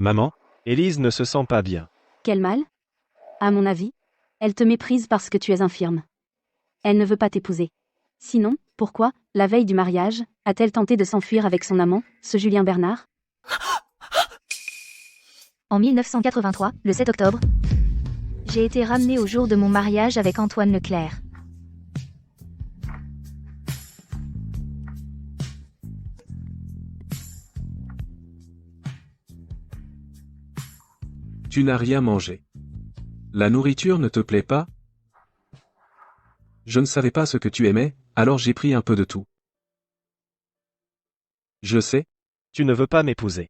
Maman, Élise ne se sent pas bien. Quel mal? À mon avis, elle te méprise parce que tu es infirme. Elle ne veut pas t'épouser. Sinon, pourquoi, la veille du mariage, a-t-elle tenté de s'enfuir avec son amant, ce Julien Bernard? En 1983, le 7 octobre, j'ai été ramenée au jour de mon mariage avec Antoine Leclerc. Tu n'as rien mangé. La nourriture ne te plaît pas? Je ne savais pas ce que tu aimais, alors j'ai pris un peu de tout. Je sais. Tu ne veux pas m'épouser.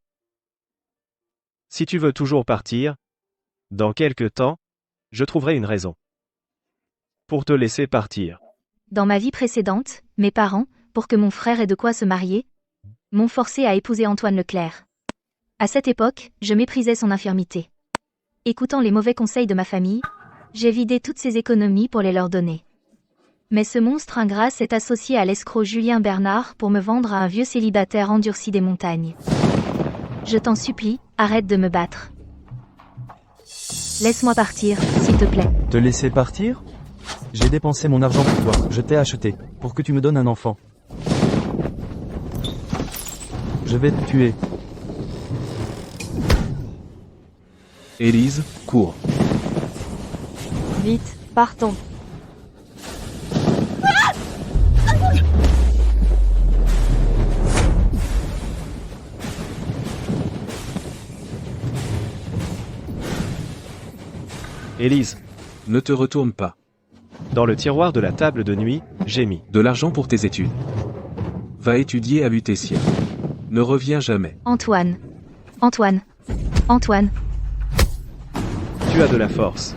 Si tu veux toujours partir, dans quelque temps, je trouverai une raison pour te laisser partir. Dans ma vie précédente, mes parents, pour que mon frère ait de quoi se marier, m'ont forcé à épouser Antoine Leclerc. À cette époque, je méprisais son infirmité. Écoutant les mauvais conseils de ma famille, j'ai vidé toutes ses économies pour les leur donner. Mais ce monstre ingrat s'est associé à l'escroc Julien Bernard pour me vendre à un vieux célibataire endurci des montagnes. Je t'en supplie, arrête de me battre. Laisse-moi partir, s'il te plaît. Te laisser partir? J'ai dépensé mon argent pour toi, je t'ai acheté, pour que tu me donnes un enfant. Je vais te tuer. Élise, cours. Vite, partons. Élise, Ne te retourne pas. dans le tiroir de la table de nuit, j'ai mis. De l'argent pour tes études. Va étudier à Lutetia. Ne reviens jamais. Antoine. Antoine. Antoine. Tu as de la force.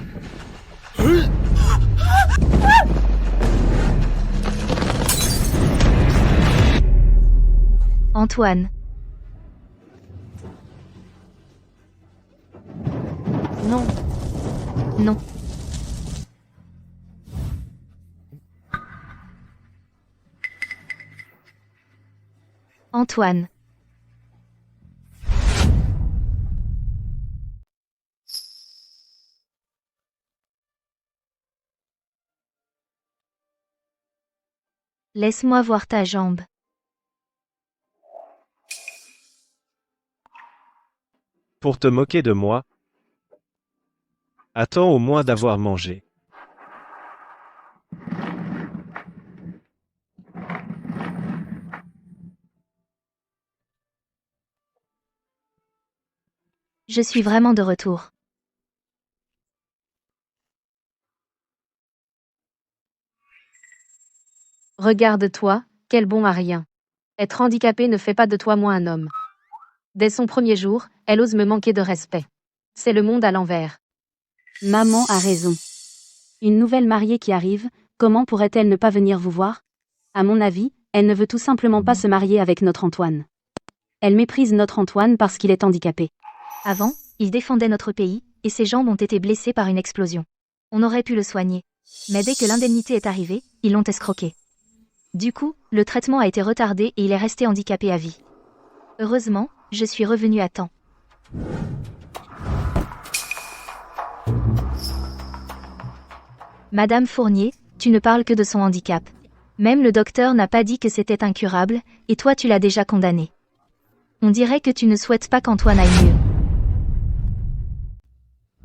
Antoine. Non. Non. Antoine. Laisse-moi voir ta jambe. Pour te moquer de moi? Attends au moins d'avoir mangé. Je suis vraiment de retour. Regarde-toi, quel bon à rien. Être handicapé ne fait pas de toi moins un homme. Dès son premier jour, elle ose me manquer de respect. C'est le monde à l'envers. Maman a raison. Une nouvelle mariée qui arrive, comment pourrait-elle ne pas venir vous voir? À mon avis, elle ne veut tout simplement pas se marier avec notre Antoine. Elle méprise notre Antoine parce qu'il est handicapé. Avant, il défendait notre pays, et ses jambes ont été blessées par une explosion. On aurait pu le soigner. Mais dès que l'indemnité est arrivée, ils l'ont escroqué. Du coup, le traitement a été retardé et il est resté handicapé à vie. Heureusement, je suis revenue à temps. Madame Fournier, tu ne parles que de son handicap. Même le docteur n'a pas dit que c'était incurable, et toi tu l'as déjà condamné. On dirait que tu ne souhaites pas qu'Antoine aille mieux.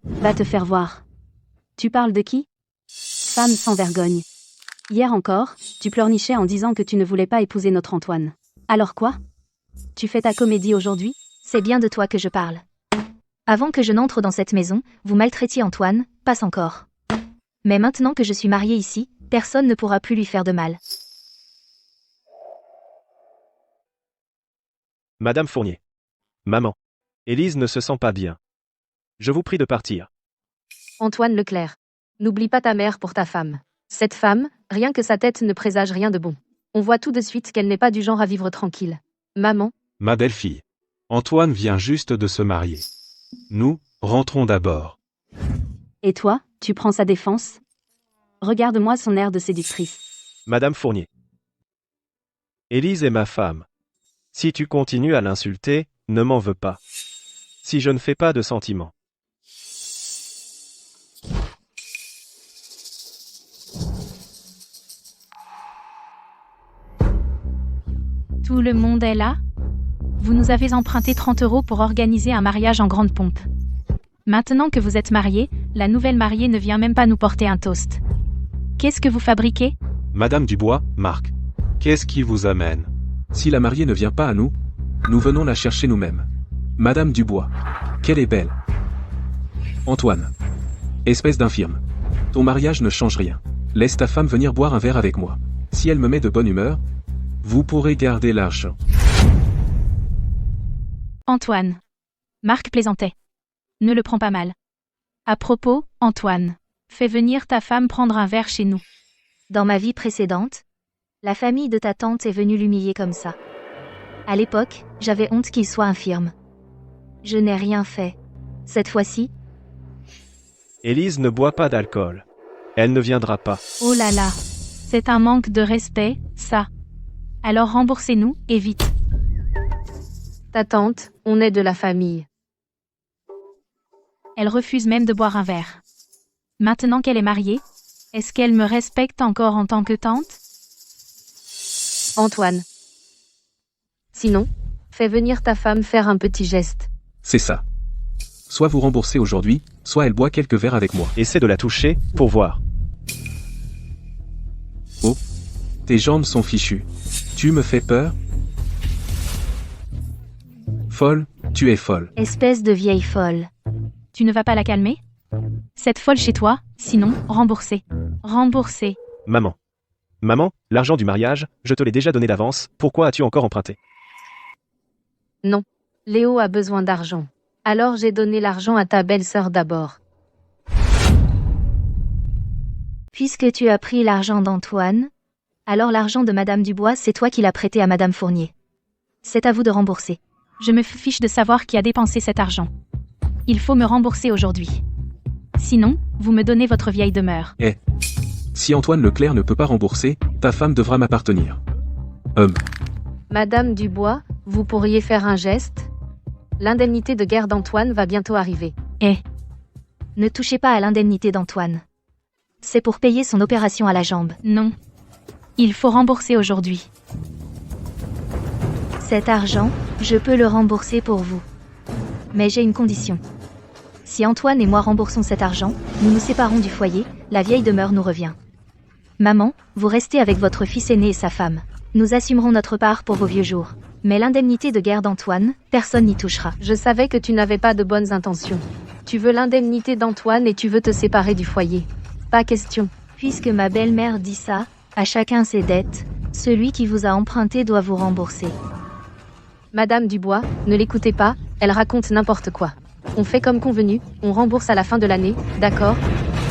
Va te faire voir. Tu parles de qui? Femme sans vergogne. Hier encore, tu pleurnichais en disant que tu ne voulais pas épouser notre Antoine. Alors quoi? Tu fais ta comédie aujourd'hui? C'est bien de toi que je parle. Avant que je n'entre dans cette maison, vous maltraitiez Antoine, passe encore. Mais maintenant que je suis mariée ici, personne ne pourra plus lui faire de mal. Madame Fournier. Maman. Élise ne se sent pas bien. Je vous prie de partir. Antoine Leclerc. N'oublie pas ta mère pour ta femme. Cette femme, rien que sa tête ne présage rien de bon. On voit tout de suite qu'elle n'est pas du genre à vivre tranquille. Maman, Ma belle-fille. Antoine vient juste de se marier. Nous, rentrons d'abord. et toi, tu prends sa défense? Regarde-moi son air de séductrice. Madame Fournier. Élise est ma femme. Si tu continues à l'insulter, ne m'en veux pas. Si je ne fais pas de sentiments. Tout le monde est là? Vous nous avez emprunté 30 € pour organiser un mariage en grande pompe. Maintenant que vous êtes mariés, la nouvelle mariée ne vient même pas nous porter un toast. Qu'est-ce que vous fabriquez? Madame Dubois, Marc. Qu'est-ce qui vous amène? Si la mariée ne vient pas à nous, nous venons la chercher nous-mêmes. Madame Dubois. Qu'elle est belle. Antoine. Espèce d'infirme. Ton mariage ne change rien. Laisse ta femme venir boire un verre avec moi. Si elle me met de bonne humeur, vous pourrez garder l'argent. Antoine. Marc plaisantait. Ne le prends pas mal. À propos, Antoine, fais venir ta femme prendre un verre chez nous. Dans ma vie précédente, la famille de ta tante est venue l'humilier comme ça. À l'époque, j'avais honte qu'il soit infirme. Je n'ai rien fait. Cette fois-ci, Élise ne boit pas d'alcool. Elle ne viendra pas. Oh là là. C'est un manque de respect, ça. Alors remboursez-nous, et vite. Ta tante, on est de la famille. Elle refuse même de boire un verre. Maintenant qu'elle est mariée, est-ce qu'elle me respecte encore en tant que tante? Antoine. Sinon, fais venir ta femme faire un petit geste. C'est ça. Soit vous remboursez aujourd'hui, soit elle boit quelques verres avec moi. Essaie de la toucher, pour voir. Oh. Tes jambes sont fichues. Tu me fais peur? Folle, tu es folle. espèce de vieille folle. Tu ne vas pas la calmer? Cette folle chez toi, sinon, remboursez. Remboursez. Maman. Maman, l'argent du mariage, je te l'ai déjà donné d'avance, pourquoi as-tu encore emprunté? Non. Léo a besoin d'argent. Alors j'ai donné l'argent à ta belle-sœur d'abord. Puisque tu as pris l'argent d'Antoine, alors l'argent de Madame Dubois, c'est toi qui l'as prêté à Madame Fournier. C'est à vous de rembourser. Je me fiche de savoir qui a dépensé cet argent. Il faut me rembourser aujourd'hui. Sinon, vous me donnez votre vieille demeure. Si Antoine Leclerc ne peut pas rembourser, ta femme devra m'appartenir. Madame Dubois, vous pourriez faire un geste? L'indemnité de guerre d'Antoine va bientôt arriver. Ne touchez pas à l'indemnité d'Antoine. C'est pour payer son opération à la jambe. Non. Il faut rembourser aujourd'hui. Cet argent, je peux le rembourser pour vous. Mais j'ai une condition. Si Antoine et moi remboursons cet argent, nous nous séparons du foyer, la vieille demeure nous revient. Maman, vous restez avec votre fils aîné et sa femme. Nous assumerons notre part pour vos vieux jours. Mais l'indemnité de guerre d'Antoine, personne n'y touchera. Je savais que tu n'avais pas de bonnes intentions. Tu veux l'indemnité d'Antoine et tu veux te séparer du foyer. Pas question. Puisque ma belle-mère dit ça, à chacun ses dettes, celui qui vous a emprunté doit vous rembourser. Madame Dubois, ne l'écoutez pas, elle raconte n'importe quoi. On fait comme convenu, on rembourse à la fin de l'année, d'accord?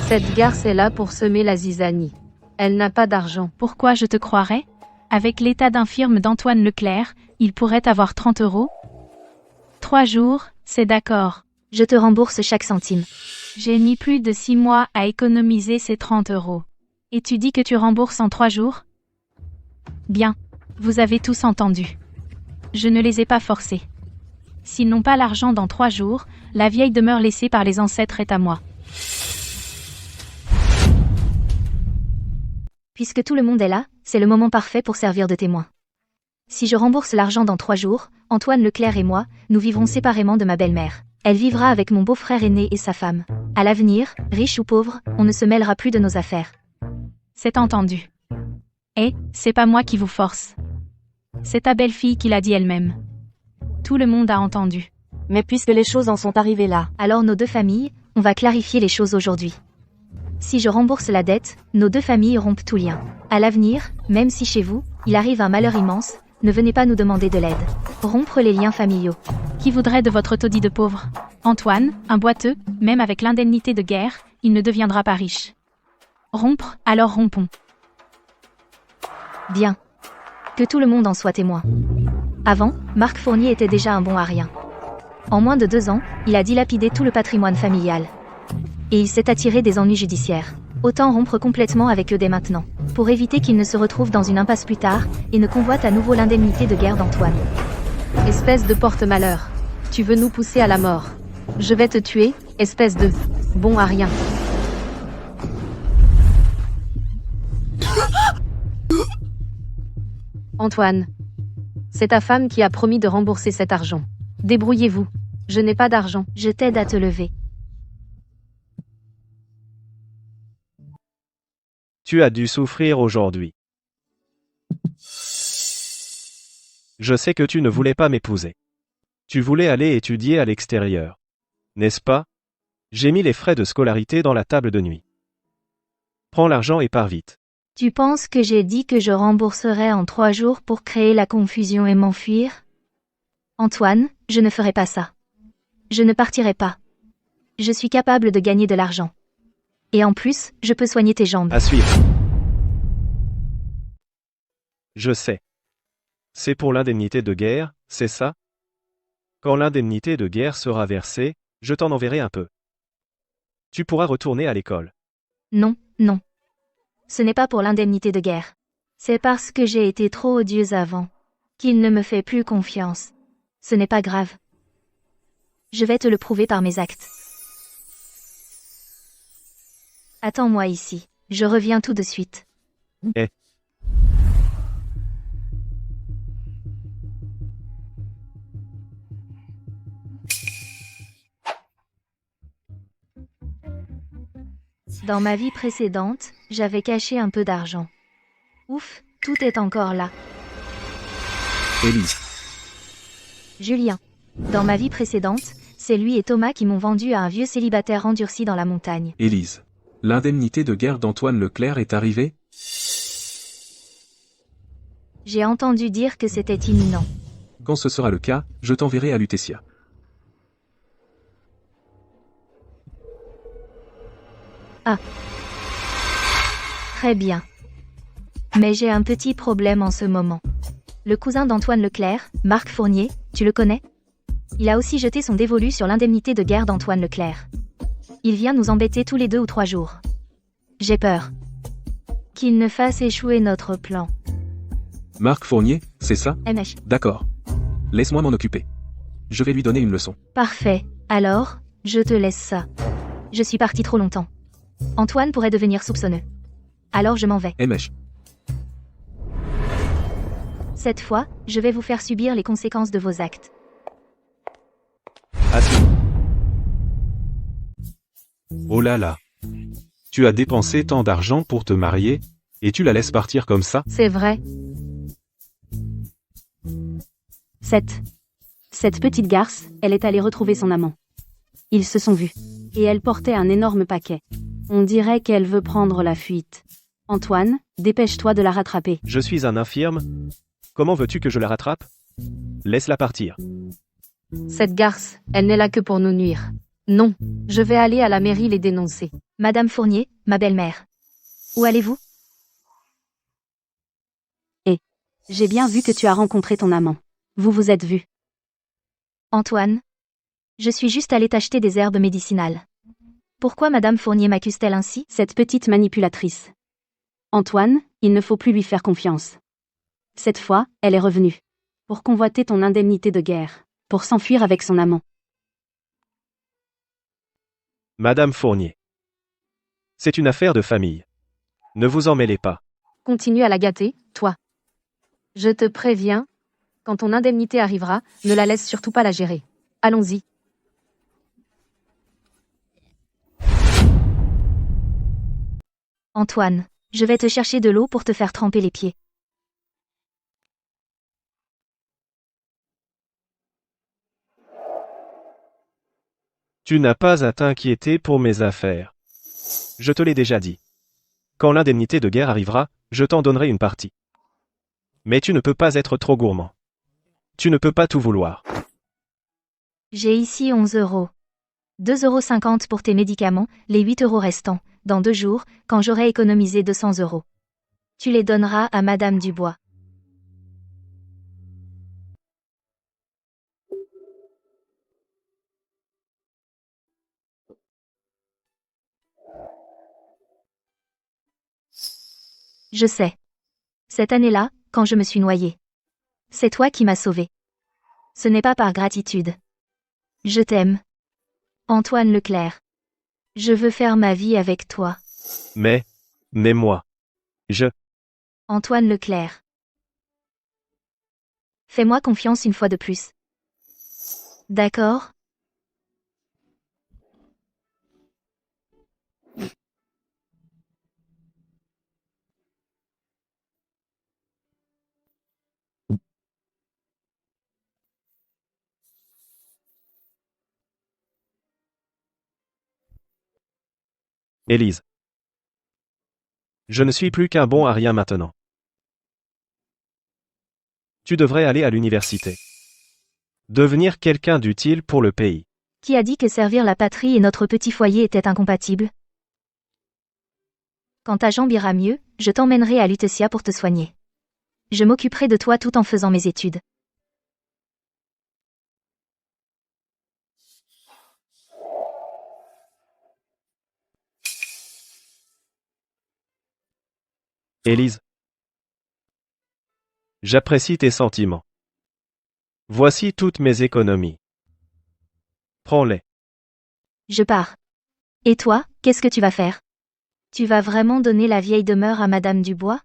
Cette garce est là pour semer la zizanie. Elle n'a pas d'argent. Pourquoi je te croirais? Avec l'état d'infirme d'Antoine Leclerc, il pourrait avoir 30 €. 3 jours, c'est d'accord. Je te rembourse chaque centime. J'ai mis plus de 6 mois à économiser ces 30 €. Et tu dis que tu rembourses en 3 jours? Bien. Vous avez tous entendu. Je ne les ai pas forcés. S'ils n'ont pas l'argent dans 3 jours, la vieille demeure laissée par les ancêtres est à moi. Puisque tout le monde est là, c'est le moment parfait pour servir de témoin. Si je rembourse l'argent dans 3 jours, Antoine Leclerc et moi, nous vivrons séparément de ma belle-mère. Elle vivra avec mon beau-frère aîné et sa femme. À l'avenir, riche ou pauvre, on ne se mêlera plus de nos affaires. C'est entendu. C'est pas moi qui vous force. C'est ta belle-fille qui l'a dit elle-même. Tout le monde a entendu. Mais puisque les choses en sont arrivées là, Alors nos deux familles, on va clarifier les choses aujourd'hui. Si je rembourse la dette, nos deux familles rompent tout lien. À l'avenir, même si chez vous, il arrive un malheur immense, ne venez pas nous demander de l'aide. Rompre les liens familiaux. Qui voudrait de votre taudis de pauvre? Antoine, un boiteux, même avec l'indemnité de guerre, il ne deviendra pas riche. Rompre, alors rompons. Bien. Que tout le monde en soit témoin. Avant, Marc Fournier était déjà un bon à rien. En moins de 2 ans, il a dilapidé tout le patrimoine familial. Et il s'est attiré des ennuis judiciaires. Autant rompre complètement avec eux dès maintenant, pour éviter qu'il ne se retrouve dans une impasse plus tard, et ne convoite à nouveau l'indemnité de guerre d'Antoine. Espèce de porte-malheur. Tu veux nous pousser à la mort. Je vais te tuer, espèce de bon à rien. Antoine. C'est ta femme qui a promis de rembourser cet argent. Débrouillez-vous. Je n'ai pas d'argent. Je t'aide à te lever. Tu as dû souffrir aujourd'hui. Je sais que tu ne voulais pas m'épouser. Tu voulais aller étudier à l'extérieur. N'est-ce pas? J'ai mis les frais de scolarité dans la table de nuit. Prends l'argent et pars vite. Tu penses que j'ai dit que je rembourserais en 3 jours pour créer la confusion et m'enfuir? Antoine, je ne ferai pas ça. Je ne partirai pas. Je suis capable de gagner de l'argent. Et en plus, je peux soigner tes jambes. À suivre. Je sais. C'est pour l'indemnité de guerre, c'est ça? Quand l'indemnité de guerre sera versée, je t'en enverrai un peu. Tu pourras retourner à l'école. Non, non. Ce n'est pas pour l'indemnité de guerre. C'est parce que j'ai été trop odieuse avant, qu'il ne me fait plus confiance. Ce n'est pas grave. Je vais te le prouver par mes actes. Attends-moi ici. Je reviens tout de suite. Eh. Dans ma vie précédente, j'avais caché un peu d'argent. Ouf, tout est encore là. Élise. Julien. Dans ma vie précédente, c'est lui et Thomas qui m'ont vendu à un vieux célibataire endurci dans la montagne. Élise. L'indemnité de guerre d'Antoine Leclerc est arrivée? J'ai entendu dire que c'était imminent. Quand ce sera le cas, je t'enverrai à Lutetia. Très bien. Mais j'ai un petit problème en ce moment. Le cousin d'Antoine Leclerc, Marc Fournier, tu le connais? Il a aussi jeté son dévolu sur l'indemnité de guerre d'Antoine Leclerc. Il vient nous embêter tous les 2 ou 3 jours. J'ai peur qu'il ne fasse échouer notre plan. Marc Fournier, c'est ça? MH. D'accord. Laisse-moi m'en occuper. Je vais lui donner une leçon. Parfait. Alors, je te laisse ça. Je suis partie trop longtemps. Antoine pourrait devenir soupçonneux. Alors je m'en vais. MH. Cette fois, je vais vous faire subir les conséquences de vos actes. À suivre. Oh là là. Tu as dépensé tant d'argent pour te marier, et tu la laisses partir comme ça? C'est vrai. Cette petite garce, elle est allée retrouver son amant. Ils se sont vus. Et elle portait un énorme paquet. On dirait qu'elle veut prendre la fuite. Antoine, dépêche-toi de la rattraper. Je suis un infirme. Comment veux-tu que je la rattrape? Laisse-la partir. Cette garce, elle n'est là que pour nous nuire. Non, je vais aller à la mairie les dénoncer. Madame Fournier, ma belle-mère. Où allez-vous? J'ai bien vu que tu as rencontré ton amant. Vous vous êtes vus. Antoine? Je suis juste allée t'acheter des herbes médicinales. Pourquoi Madame Fournier m'accuse-t-elle ainsi? Cette petite manipulatrice. Antoine, il ne faut plus lui faire confiance. Cette fois, elle est revenue. Pour convoiter ton indemnité de guerre. Pour s'enfuir avec son amant. Madame Fournier. C'est une affaire de famille. Ne vous en mêlez pas. Continue à la gâter, toi. Je te préviens, quand ton indemnité arrivera, ne la laisse surtout pas la gérer. Allons-y. Antoine, je vais te chercher de l'eau pour te faire tremper les pieds. Tu n'as pas à t'inquiéter pour mes affaires. Je te l'ai déjà dit. Quand l'indemnité de guerre arrivera, je t'en donnerai une partie. Mais tu ne peux pas être trop gourmand. Tu ne peux pas tout vouloir. J'ai ici 11 €. 2,50 € pour tes médicaments, les 8 € restants, dans 2 jours, quand j'aurai économisé 200 €. Tu les donneras à Madame Dubois. Je sais. Cette année-là, quand je me suis noyée. C'est toi qui m'as sauvée. Ce n'est pas par gratitude. Je t'aime. Antoine Leclerc. Je veux faire ma vie avec toi. Mais moi. Antoine Leclerc. Fais-moi confiance une fois de plus. D'accord? Élise. Je ne suis plus qu'un bon à rien maintenant. Tu devrais aller à l'université. Devenir quelqu'un d'utile pour le pays. Qui a dit que servir la patrie et notre petit foyer étaient incompatibles? Quand ta jambe ira mieux, je t'emmènerai à Lutetia pour te soigner. Je m'occuperai de toi tout en faisant mes études. Élise. J'apprécie tes sentiments. Voici toutes mes économies. Prends-les. Je pars. Et toi, qu'est-ce que tu vas faire? Tu vas vraiment donner la vieille demeure à Madame Dubois?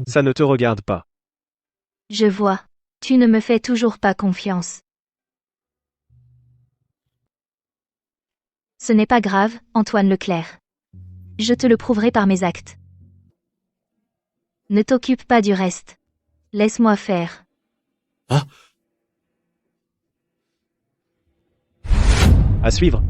Ça ne te regarde pas. Je vois. Tu ne me fais toujours pas confiance. Ce n'est pas grave, Antoine Leclerc. Je te le prouverai par mes actes. Ne t'occupe pas du reste. Laisse-moi faire. À suivre.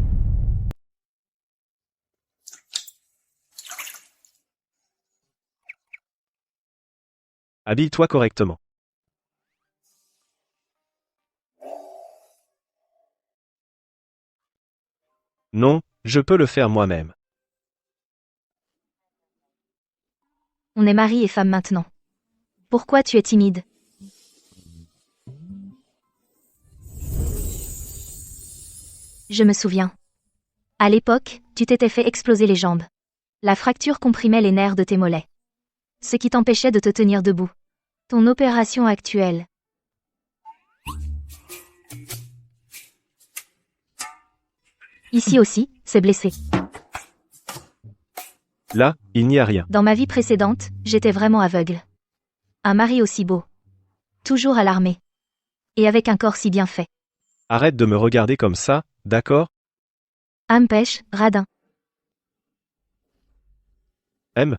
Habille-toi correctement. Non, je peux le faire moi-même. On est mari et femme maintenant. Pourquoi tu es timide? Je me souviens. À l'époque, tu t'étais fait exploser les jambes. La fracture comprimait les nerfs de tes mollets. Ce qui t'empêchait de te tenir debout. Ton opération actuelle. Ici aussi, c'est blessé. Là, il n'y a rien. Dans ma vie précédente, j'étais vraiment aveugle. Un mari aussi beau. Toujours à l'armée. Et avec un corps si bien fait. Arrête de me regarder comme ça, d'accord? Âme pêche, radin. M.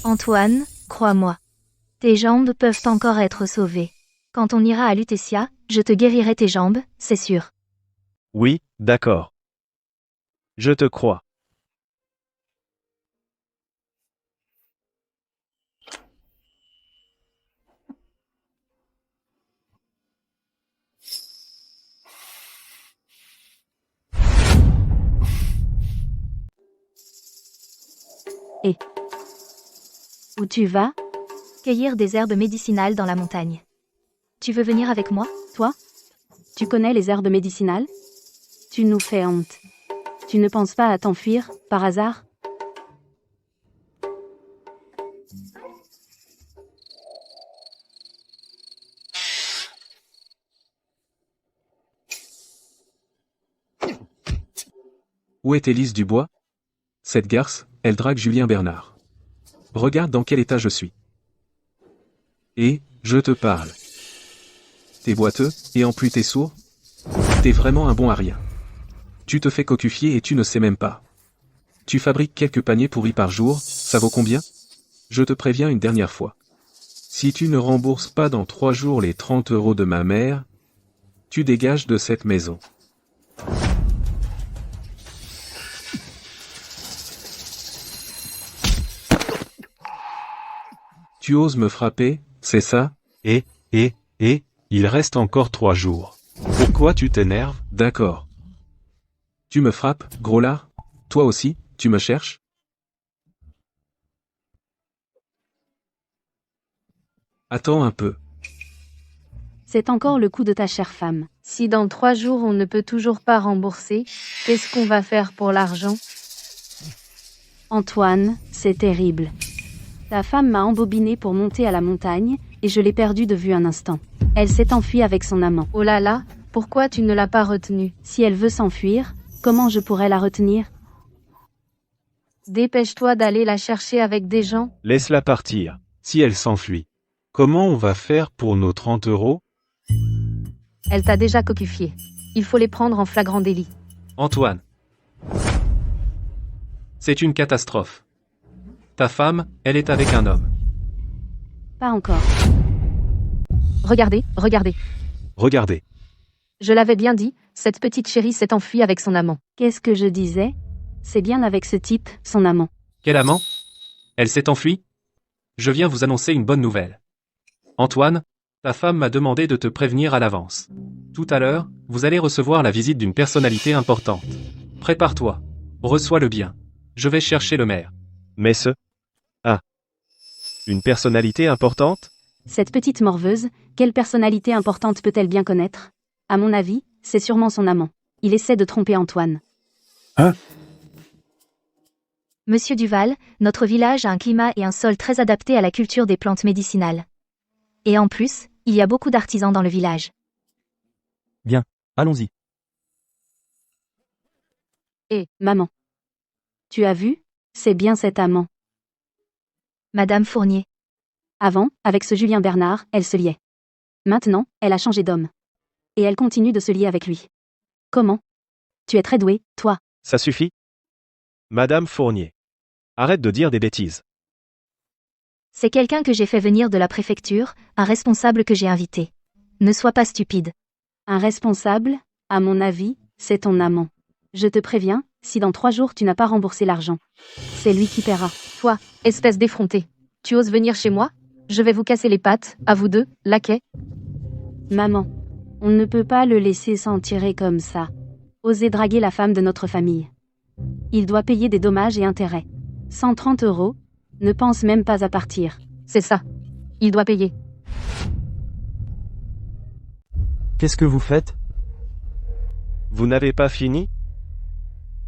Antoine, crois-moi. Tes jambes peuvent encore être sauvées. Quand on ira à Lutetia, je te guérirai tes jambes, c'est sûr. Oui, d'accord. Je te crois. Où tu vas? Cueillir des herbes médicinales dans la montagne. Tu veux venir avec moi? Toi? Tu connais les herbes médicinales? Tu nous fais honte. Tu ne penses pas à t'enfuir, par hasard? Où est Élise Dubois? Cette garce, elle drague Julien Bernard. Regarde dans quel état je suis. Et, je te parle. T'es boiteux, et en plus t'es sourd? T'es vraiment un bon à rien. Tu te fais cocufier et tu ne sais même pas. Tu fabriques quelques paniers pourris par jour, ça vaut combien? Je te préviens une dernière fois. Si tu ne rembourses pas dans 3 jours les 30 € de ma mère, tu dégages de cette maison. Tu oses me frapper, c'est ça? Il reste encore 3 jours. Pourquoi tu t'énerves? D'accord. Tu me frappes, gros lard? Toi aussi, tu me cherches? Attends un peu. C'est encore le coup de ta chère femme. Si dans 3 jours on ne peut toujours pas rembourser, qu'est-ce qu'on va faire pour l'argent? Antoine, c'est terrible. Ta femme m'a embobiné pour monter à la montagne, et je l'ai perdue de vue un instant. Elle s'est enfuie avec son amant. Oh là là, pourquoi tu ne l'as pas retenue? Si elle veut s'enfuir, comment je pourrais la retenir? Dépêche-toi d'aller la chercher avec des gens. Laisse-la partir. Si elle s'enfuit, comment on va faire pour nos 30 €? Elle t'a déjà cocufié. Il faut les prendre en flagrant délit. Antoine. C'est une catastrophe. Ta femme, elle est avec un homme. Pas encore. Regardez, regardez. Regardez. Je l'avais bien dit, cette petite chérie s'est enfuie avec son amant. Qu'est-ce que je disais? C'est bien avec ce type, son amant. Quel amant? Elle s'est enfuie? Je viens vous annoncer une bonne nouvelle. Antoine, ta femme m'a demandé de te prévenir à l'avance. Tout à l'heure, vous allez recevoir la visite d'une personnalité importante. Prépare-toi. Reçois-le bien. Je vais chercher le maire. Mais ce... Ah. Une personnalité importante? Cette petite morveuse, quelle personnalité importante peut-elle bien connaître? À mon avis, c'est sûrement son amant. Il essaie de tromper Antoine. Monsieur Duval, notre village a un climat et un sol très adaptés à la culture des plantes médicinales. Et en plus, il y a beaucoup d'artisans dans le village. Allons-y. Maman. Tu as vu? C'est bien cet amant. Madame Fournier. Avant, avec ce Julien Bernard, elle se liait. Maintenant, elle a changé d'homme. Et elle continue de se lier avec lui. Comment? Tu es très douée, toi. Ça suffit? Madame Fournier. Arrête de dire des bêtises. C'est quelqu'un que j'ai fait venir de la préfecture, un responsable que j'ai invité. Ne sois pas stupide. Un responsable, à mon avis, c'est ton amant. Je te préviens, si dans 3 jours tu n'as pas remboursé l'argent, c'est lui qui paiera. Toi, espèce d'effronté. Tu oses venir chez moi? Je vais vous casser les pattes, à vous deux, laquais. Maman, on ne peut pas le laisser s'en tirer comme ça. Oser draguer la femme de notre famille. Il doit payer des dommages et intérêts. 130 €, ne pense même pas à partir. C'est ça. Il doit payer. Qu'est-ce que vous faites? Vous n'avez pas fini?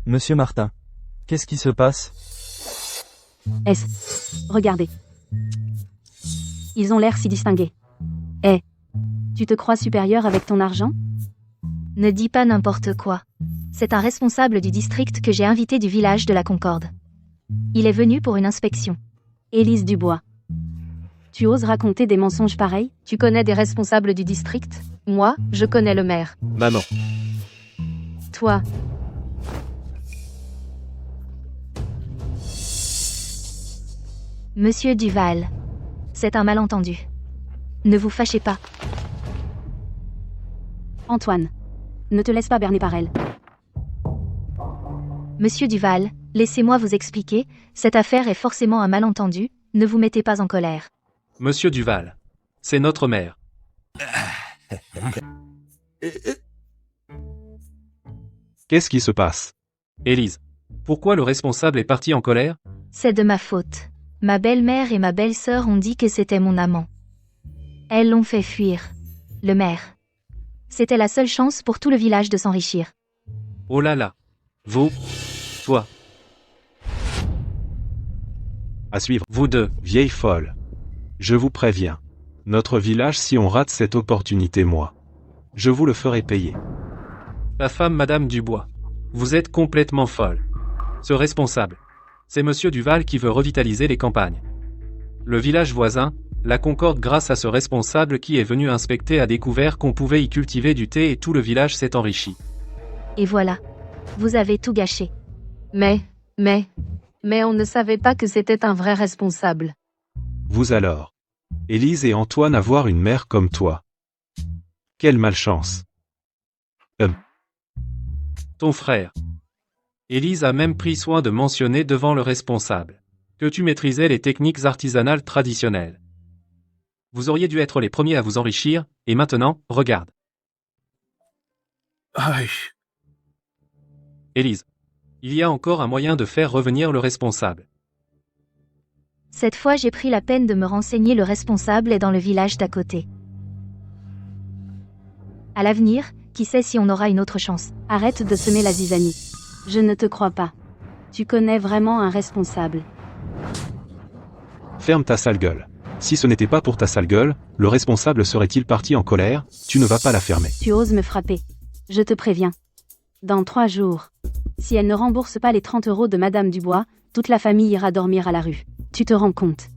Monsieur Martin. Qu'est-ce qui se passe? Regardez. Ils ont l'air si distingués. Tu te crois supérieur avec ton argent? Ne dis pas n'importe quoi. C'est un responsable du district que j'ai invité du village de la Concorde. Il est venu pour une inspection. Élise Dubois. Tu oses raconter des mensonges pareils? Tu connais des responsables du district? Moi, je connais le maire. Maman. Toi, Monsieur Duval. C'est un malentendu. Ne vous fâchez pas. Antoine. Ne te laisse pas berner par elle. Monsieur Duval, laissez-moi vous expliquer, cette affaire est forcément un malentendu, ne vous mettez pas en colère. Monsieur Duval. C'est notre maire. Qu'est-ce qui se passe? Élise. Pourquoi le responsable est parti en colère? C'est de ma faute. Ma belle-mère et ma belle-sœur ont dit que c'était mon amant. Elles l'ont fait fuir. Le maire. C'était la seule chance pour tout le village de s'enrichir. Oh là là. Vous. Toi. À suivre. Vous deux. Vieille folle. Je vous préviens. Notre village, si on rate cette opportunité, moi, je vous le ferai payer. Ta femme, Madame Dubois. Vous êtes complètement folle. Ce responsable. C'est Monsieur Duval qui veut revitaliser les campagnes. Le village voisin, la Concorde, grâce à ce responsable qui est venu inspecter, a découvert qu'on pouvait y cultiver du thé et tout le village s'est enrichi. Et voilà. Vous avez tout gâché. mais on ne savait pas que c'était un vrai responsable. Vous alors. Élise et Antoine avoir une mère comme toi. Quelle malchance. Ton frère. Élise a même pris soin de mentionner devant le responsable que tu maîtrisais les techniques artisanales traditionnelles. Vous auriez dû être les premiers à vous enrichir, et maintenant, regarde. Aïe. Élise. Il y a encore un moyen de faire revenir le responsable. Cette fois, j'ai pris la peine de me renseigner, le responsable est dans le village d'à côté. À l'avenir, qui sait si on aura une autre chance. Arrête de semer la zizanie. Je ne te crois pas. Tu connais vraiment un responsable. Ferme ta sale gueule. Si ce n'était pas pour ta sale gueule, le responsable serait-il parti en colère? Tu ne vas pas la fermer. Tu oses me frapper. Je te préviens. Dans 3 jours. Si elle ne rembourse pas les 30 € de Madame Dubois, toute la famille ira dormir à la rue. Tu te rends compte?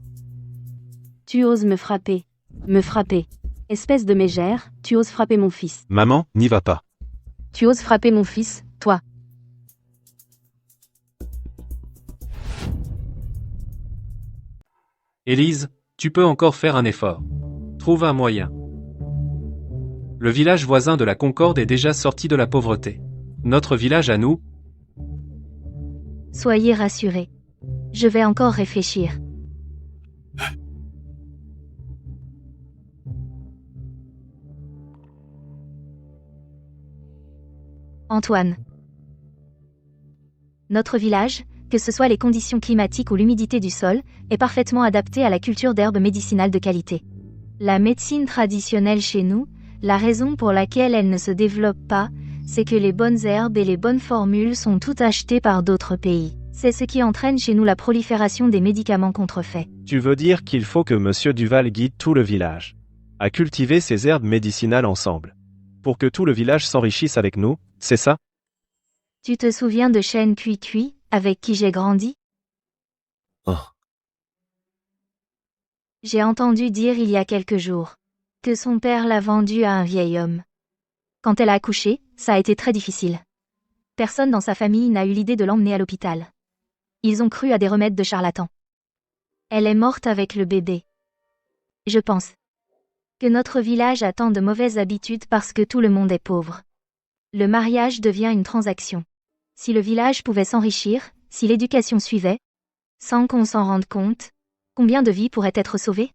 Tu oses me frapper. Me frapper. Espèce de mégère, tu oses frapper mon fils. Maman, n'y va pas. Tu oses frapper mon fils, toi. Élise, tu peux encore faire un effort. Trouve un moyen. Le village voisin de la Concorde est déjà sorti de la pauvreté. Notre village à nous, Soyez rassurés. Je vais encore réfléchir. Antoine. Notre village, que ce soit les conditions climatiques ou l'humidité du sol, est parfaitement adapté à la culture d'herbes médicinales de qualité. La médecine traditionnelle chez nous, la raison pour laquelle elle ne se développe pas, c'est que les bonnes herbes et les bonnes formules sont toutes achetées par d'autres pays. C'est ce qui entraîne chez nous la prolifération des médicaments contrefaits. Tu veux dire qu'il faut que Monsieur Duval guide tout le village à cultiver ces herbes médicinales ensemble, pour que tout le village s'enrichisse avec nous, c'est ça? Tu te souviens de Chêne Cuit-Cuit, avec qui j'ai grandi? Oh. J'ai entendu dire il y a quelques jours que son père l'a vendue à un vieil homme. Quand elle a accouché, ça a été très difficile. Personne dans sa famille n'a eu l'idée de l'emmener à l'hôpital. Ils ont cru à des remèdes de charlatans. Elle est morte avec le bébé. Je pense que notre village a tant de mauvaises habitudes parce que tout le monde est pauvre. Le mariage devient une transaction. Si le village pouvait s'enrichir, si l'éducation suivait, sans qu'on s'en rende compte, combien de vies pourraient être sauvées?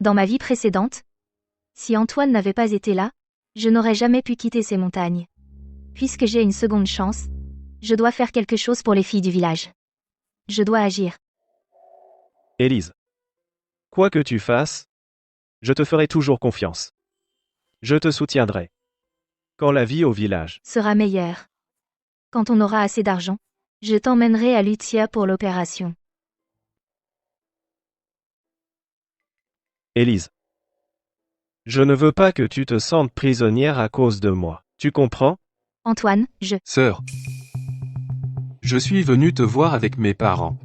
Dans ma vie précédente, si Antoine n'avait pas été là, je n'aurais jamais pu quitter ces montagnes. Puisque j'ai une seconde chance, je dois faire quelque chose pour les filles du village. Je dois agir. Élise. Quoi que tu fasses, je te ferai toujours confiance. Je te soutiendrai. Quand la vie au village Sera meilleure. Quand on aura assez d'argent, je t'emmènerai à Lucia pour l'opération. Élise. Je ne veux pas que tu te sentes prisonnière à cause de moi. Tu comprends? Antoine, Sœur. Je suis venu te voir avec mes parents.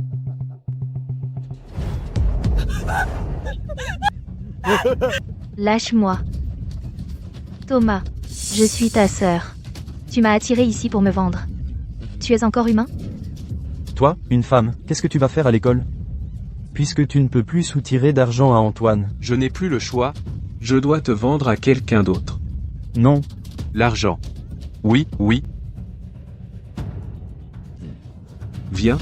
Lâche-moi. Thomas, je suis ta sœur. Tu m'as attiré ici pour me vendre. Tu es encore humain? Toi, une femme, qu'est-ce que tu vas faire à l'école? Puisque tu ne peux plus soutirer d'argent à Antoine. Je n'ai plus le choix. Je dois te vendre à quelqu'un d'autre. Non. L'argent. Oui, oui. Viens.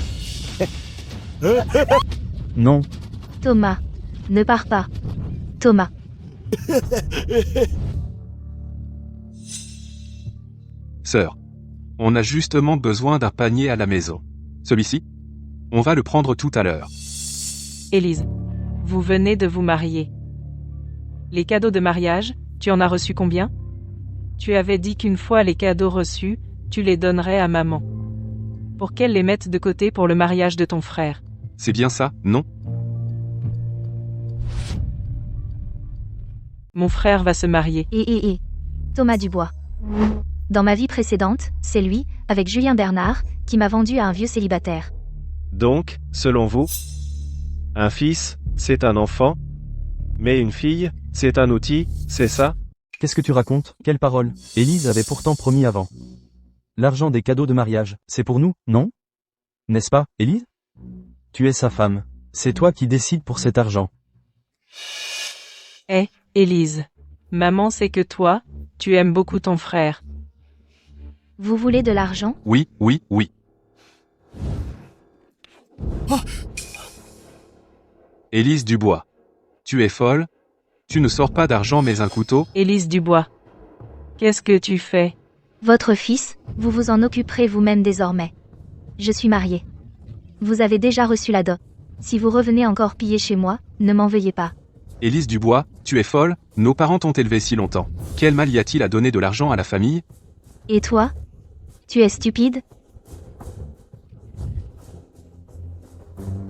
Non. Thomas, ne pars pas. Thomas. Sœur. On a justement besoin d'un panier à la maison. Celui-ci? On va le prendre tout à l'heure. Élise, vous venez de vous marier. Les cadeaux de mariage, tu en as reçu combien? Tu avais dit qu'une fois les cadeaux reçus, tu les donnerais à maman. Pour qu'elle les mette de côté pour le mariage de ton frère. C'est bien ça, non? Mon frère va se marier. Thomas Dubois. Dans ma vie précédente, c'est lui, avec Julien Bernard, qui m'a vendu à un vieux célibataire. Donc, selon vous, un fils, c'est un enfant, mais une fille, c'est un outil, c'est ça? Qu'est-ce que tu racontes? Quelle parole? Élise avait pourtant promis avant. L'argent des cadeaux de mariage, c'est pour nous, non? N'est-ce pas, Élise? Tu es sa femme. C'est toi qui décides pour cet argent. Élise. Maman sait que toi, tu aimes beaucoup ton frère. Vous voulez de l'argent? Oui, oui, oui. Élise Dubois. Tu es folle? Tu ne sors pas d'argent mais un couteau? Élise Dubois. Qu'est-ce que tu fais? Votre fils, vous vous en occuperez vous-même désormais. Je suis mariée. Vous avez déjà reçu la dot. Si vous revenez encore piller chez moi, ne m'en veuillez pas. Élise Dubois, tu es folle? Nos parents t'ont élevé si longtemps. Quel mal y a-t-il à donner de l'argent à la famille? Et toi? Tu es stupide?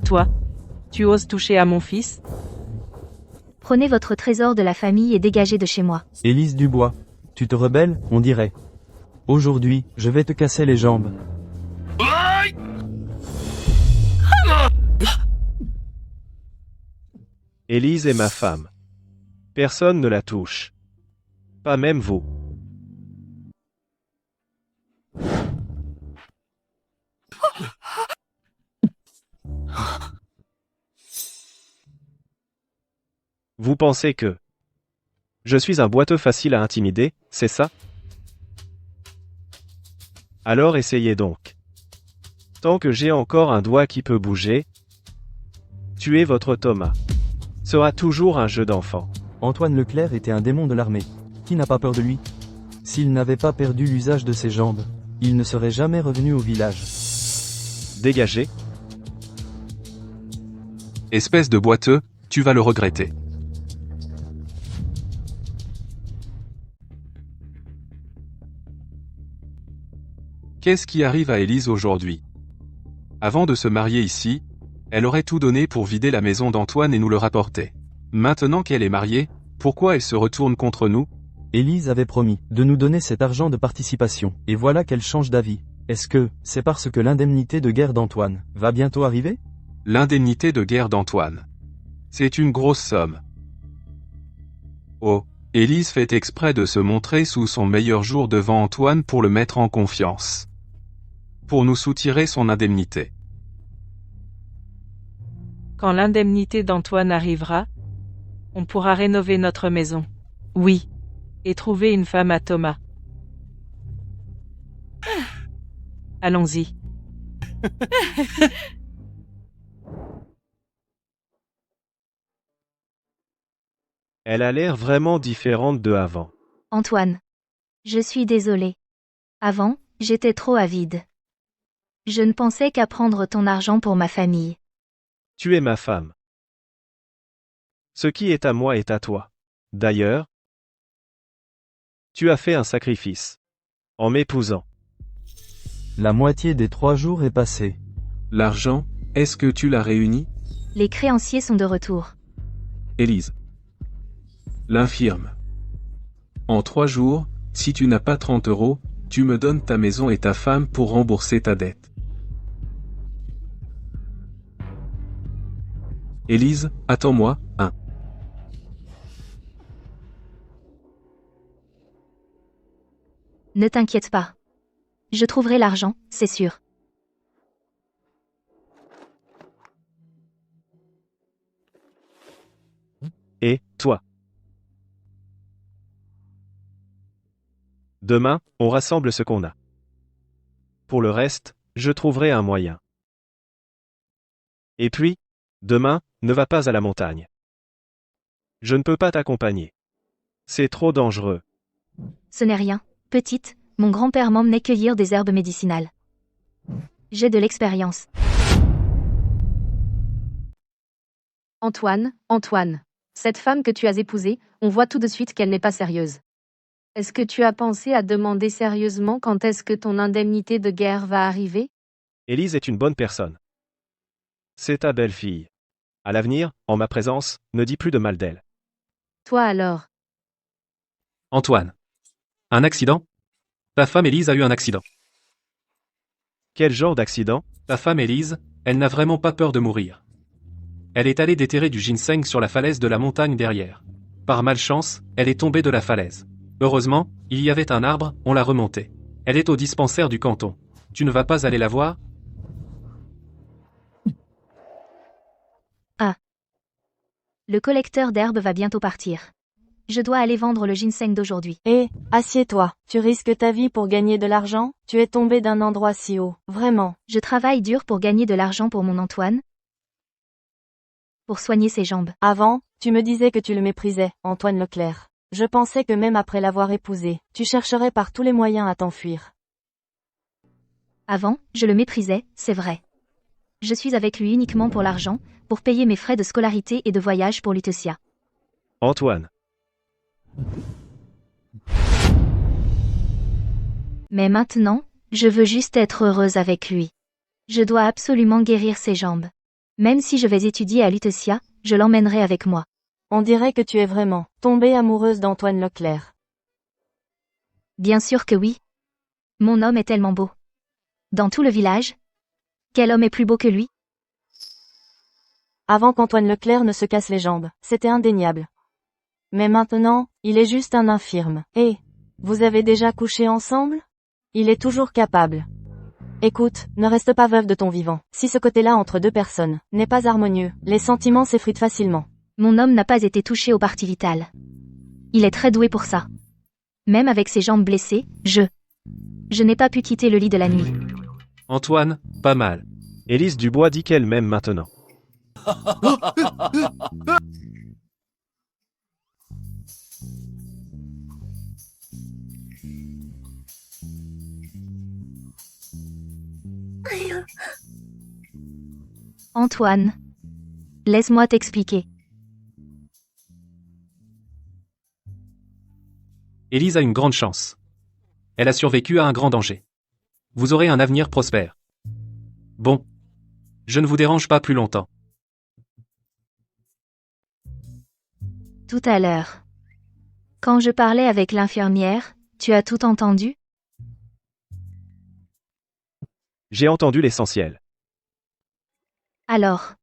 Toi? Tu oses toucher à mon fils? Prenez votre trésor de la famille et dégagez de chez moi. Élise Dubois. Tu te rebelles, on dirait. Aujourd'hui, je vais te casser les jambes. Élise est ma femme. Personne ne la touche. Pas même vous. Vous pensez que je suis un boiteux facile à intimider, c'est ça? Alors essayez donc. Tant que j'ai encore un doigt qui peut bouger, tuer votre Thomas sera toujours un jeu d'enfant. Antoine Leclerc était un démon de l'armée. Qui n'a pas peur de lui? S'il n'avait pas perdu l'usage de ses jambes, il ne serait jamais revenu au village. Dégagez. Espèce de boiteux, tu vas le regretter. Qu'est-ce qui arrive à Élise aujourd'hui? Avant de se marier ici, elle aurait tout donné pour vider la maison d'Antoine et nous le rapporter. Maintenant qu'elle est mariée, pourquoi elle se retourne contre nous? Élise avait promis de nous donner cet argent de participation, et voilà qu'elle change d'avis. Est-ce que c'est parce que l'indemnité de guerre d'Antoine va bientôt arriver? L'indemnité de guerre d'Antoine. C'est une grosse somme. Oh, Élise fait exprès de se montrer sous son meilleur jour devant Antoine pour le mettre en confiance. Pour nous soutirer son indemnité. Quand l'indemnité d'Antoine arrivera, on pourra rénover notre maison. Oui. Et trouver une femme à Thomas. Allons-y. Elle a l'air vraiment différente de avant. Antoine. Je suis désolée. Avant, j'étais trop avide. Je ne pensais qu'à prendre ton argent pour ma famille. Tu es ma femme. Ce qui est à moi est à toi. D'ailleurs, tu as fait un sacrifice. En m'épousant. La moitié des 3 jours est passée. L'argent, est-ce que tu l'as réuni? Les créanciers sont de retour. Élise. L'infirme. En 3 jours, si tu n'as pas 30 €, tu me donnes ta maison et ta femme pour rembourser ta dette. Élise, attends-moi, hein. Ne t'inquiète pas. Je trouverai l'argent, c'est sûr. Et, toi? Demain, on rassemble ce qu'on a. Pour le reste, je trouverai un moyen. Et puis, demain, ne va pas à la montagne. Je ne peux pas t'accompagner. C'est trop dangereux. Ce n'est rien. Petite, mon grand-père m'emmenait cueillir des herbes médicinales. J'ai de l'expérience. Antoine, cette femme que tu as épousée, on voit tout de suite qu'elle n'est pas sérieuse. Est-ce que tu as pensé à demander sérieusement quand est-ce que ton indemnité de guerre va arriver? Élise est une bonne personne. C'est ta belle-fille. À l'avenir, en ma présence, ne dis plus de mal d'elle. Toi alors? Antoine. Un accident? Ta femme Élise a eu un accident. Quel genre d'accident? Ta femme Élise, elle n'a vraiment pas peur de mourir. Elle est allée déterrer du ginseng sur la falaise de la montagne derrière. Par malchance, elle est tombée de la falaise. Heureusement, il y avait un arbre, on l'a remontée. Elle est au dispensaire du canton. Tu ne vas pas aller la voir? Ah. Le collecteur d'herbes va bientôt partir. Je dois aller vendre le ginseng d'aujourd'hui. Hé, assieds-toi. Tu risques ta vie pour gagner de l'argent? Tu es tombé d'un endroit si haut. Vraiment. Je travaille dur pour gagner de l'argent pour mon Antoine. Pour soigner ses jambes. Avant, tu me disais que tu le méprisais, Antoine Leclerc. Je pensais que même après l'avoir épousé, tu chercherais par tous les moyens à t'enfuir. Avant, je le méprisais, c'est vrai. Je suis avec lui uniquement pour l'argent, pour payer mes frais de scolarité et de voyage pour Lutetia. Antoine. Mais maintenant, je veux juste être heureuse avec lui. Je dois absolument guérir ses jambes. Même si je vais étudier à Lutetia, je l'emmènerai avec moi. On dirait que tu es vraiment tombée amoureuse d'Antoine Leclerc. Bien sûr que oui. Mon homme est tellement beau. Dans tout le village, quel homme est plus beau que lui? Avant qu'Antoine Leclerc ne se casse les jambes, c'était indéniable. Mais maintenant, il est juste un infirme. Et, vous avez déjà couché ensemble? Il est toujours capable. Écoute, ne reste pas veuve de ton vivant. Si ce côté-là entre deux personnes n'est pas harmonieux, les sentiments s'effritent facilement. Mon homme n'a pas été touché aux parties vitales. Il est très doué pour ça. Même avec ses jambes blessées, je n'ai pas pu quitter le lit de la nuit. Antoine, pas mal. Élise Dubois dit qu'elle m'aime maintenant. Antoine. Laisse-moi t'expliquer. Élise a une grande chance. Elle a survécu à un grand danger. Vous aurez un avenir prospère. Bon. Je ne vous dérange pas plus longtemps. Tout à l'heure. Quand je parlais avec l'infirmière, tu as tout entendu? J'ai entendu l'essentiel. Alors.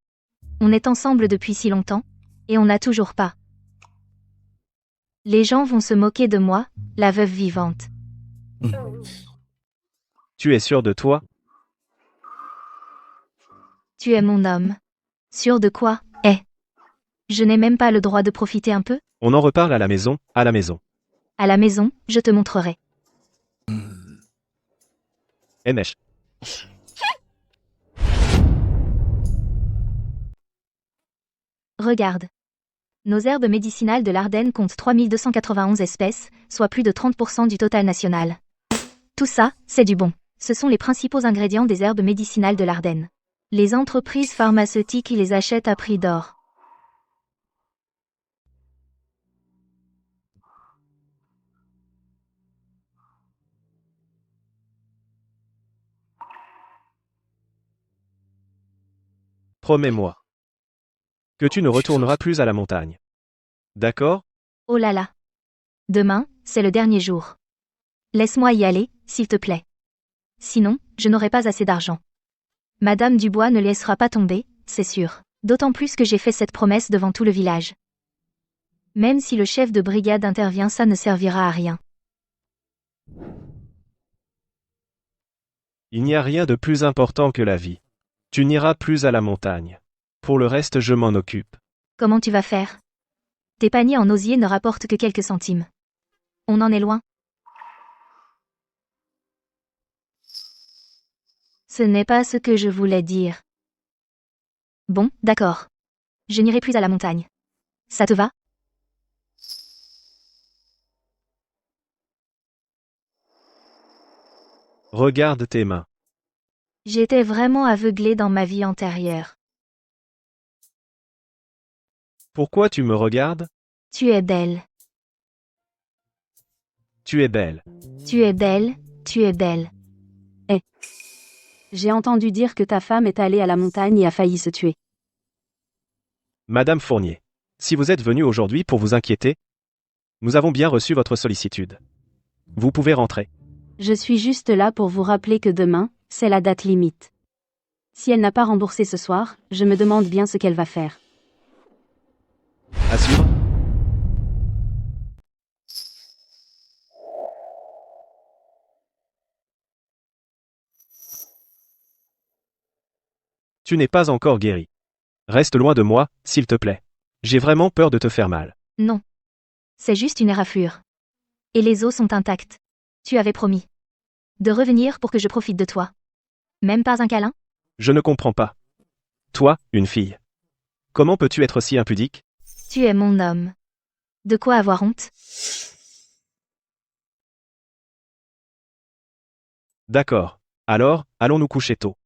On est ensemble depuis si longtemps, et on n'a toujours pas. Les gens vont se moquer de moi, la veuve vivante. Tu es sûr de toi? Tu es mon homme. Sûr de quoi? Je n'ai même pas le droit de profiter un peu? On en reparle à la maison, à la maison. À la maison, je te montrerai. Mèche. Regarde. Nos herbes médicinales de l'Ardenne comptent 3291 espèces, soit plus de 30% du total national. Tout ça, c'est du bon. Ce sont les principaux ingrédients des herbes médicinales de l'Ardenne. Les entreprises pharmaceutiques y les achètent à prix d'or. Promets-moi que tu ne retourneras plus à la montagne. D'accord? Oh là là. Demain, c'est le dernier jour. Laisse-moi y aller, s'il te plaît. Sinon, je n'aurai pas assez d'argent. Madame Dubois ne laissera pas tomber, c'est sûr. D'autant plus que j'ai fait cette promesse devant tout le village. Même si le chef de brigade intervient, ça ne servira à rien. Il n'y a rien de plus important que la vie. Tu n'iras plus à la montagne. Pour le reste, je m'en occupe. Comment tu vas faire? Tes paniers en osier ne rapportent que quelques centimes. On en est loin. Ce n'est pas ce que je voulais dire. Bon, d'accord. Je n'irai plus à la montagne. Ça te va? Regarde tes mains. J'étais vraiment aveuglée dans ma vie antérieure. Pourquoi tu me regardes? Tu es belle. Tu es belle. Tu es belle, tu es belle. J'ai entendu dire que ta femme est allée à la montagne et a failli se tuer. Madame Fournier, si vous êtes venue aujourd'hui pour vous inquiéter, nous avons bien reçu votre sollicitude. Vous pouvez rentrer. Je suis juste là pour vous rappeler que demain, c'est la date limite. Si elle n'a pas remboursé ce soir, je me demande bien ce qu'elle va faire. À suivre. Tu n'es pas encore guéri. Reste loin de moi, s'il te plaît. J'ai vraiment peur de te faire mal. Non. C'est juste une éraflure. Et les os sont intacts. Tu avais promis. De revenir pour que je profite de toi. Même pas un câlin? Je ne comprends pas. Toi, une fille. Comment peux-tu être si impudique? Tu es mon homme. De quoi avoir honte? D'accord. Alors, allons nous coucher tôt.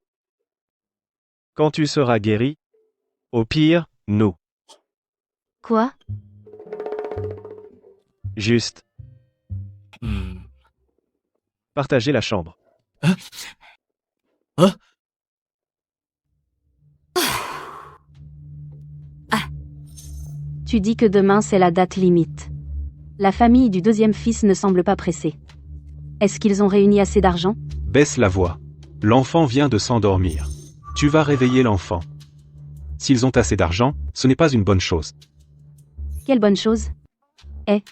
Quand tu seras guéri, au pire, nous. Quoi? Juste. Partager la chambre. Tu dis que demain c'est la date limite. La famille du deuxième fils ne semble pas pressée. Est-ce qu'ils ont réuni assez d'argent? Baisse la voix. L'enfant vient de s'endormir. Tu vas réveiller l'enfant. S'ils ont assez d'argent, ce n'est pas une bonne chose. Quelle bonne chose.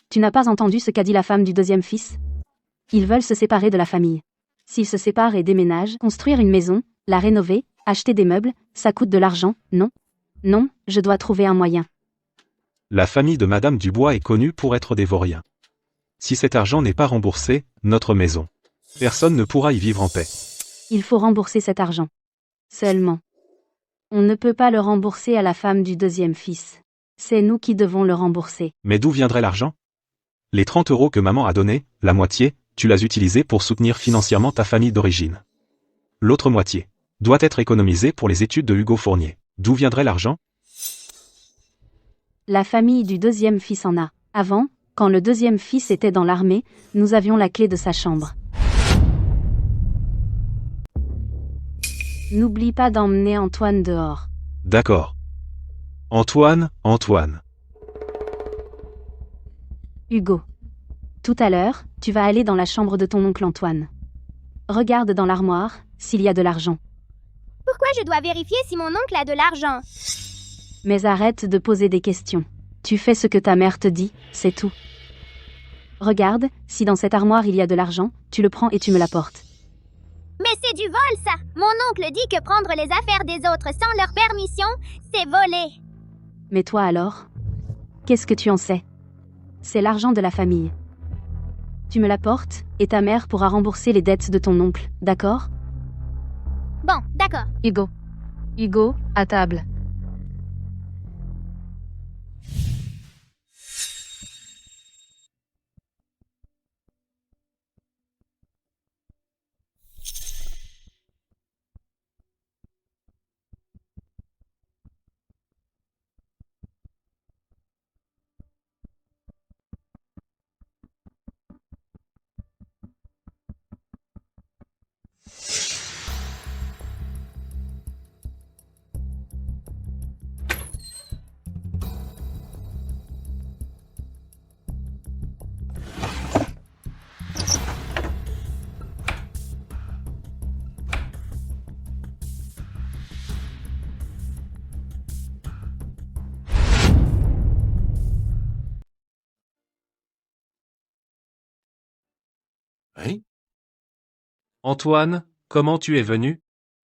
Tu n'as pas entendu ce qu'a dit la femme du deuxième fils? Ils veulent se séparer de la famille. S'ils se séparent et déménagent, construire une maison, la rénover, acheter des meubles, ça coûte de l'argent, non? Non, je dois trouver un moyen. La famille de Madame Dubois est connue pour être des vauriens. Si cet argent n'est pas remboursé, notre maison. Personne ne pourra y vivre en paix. Il faut rembourser cet argent. Seulement. On ne peut pas le rembourser à la femme du deuxième fils. C'est nous qui devons le rembourser. Mais d'où viendrait l'argent? Les 30 € que maman a donnés, la moitié, tu l'as utilisé pour soutenir financièrement ta famille d'origine. L'autre moitié doit être économisée pour les études de Hugo Fournier. D'où viendrait l'argent? La famille du deuxième fils en a. Avant, quand le deuxième fils était dans l'armée, nous avions la clé de sa chambre. N'oublie pas d'emmener Antoine dehors. D'accord. Antoine. Hugo. Tout à l'heure, tu vas aller dans la chambre de ton oncle Antoine. Regarde dans l'armoire, s'il y a de l'argent. Pourquoi je dois vérifier si mon oncle a de l'argent? Mais arrête de poser des questions. Tu fais ce que ta mère te dit, c'est tout. Regarde, si dans cette armoire il y a de l'argent, tu le prends et tu me l'apportes. Mais c'est du vol, ça! Mon oncle dit que prendre les affaires des autres sans leur permission, c'est voler. Mais toi alors? Qu'est-ce que tu en sais? C'est l'argent de la famille. Tu me l'apportes, et ta mère pourra rembourser les dettes de ton oncle, d'accord? Bon, d'accord. Hugo, à table. Oui? Antoine, comment tu es venu?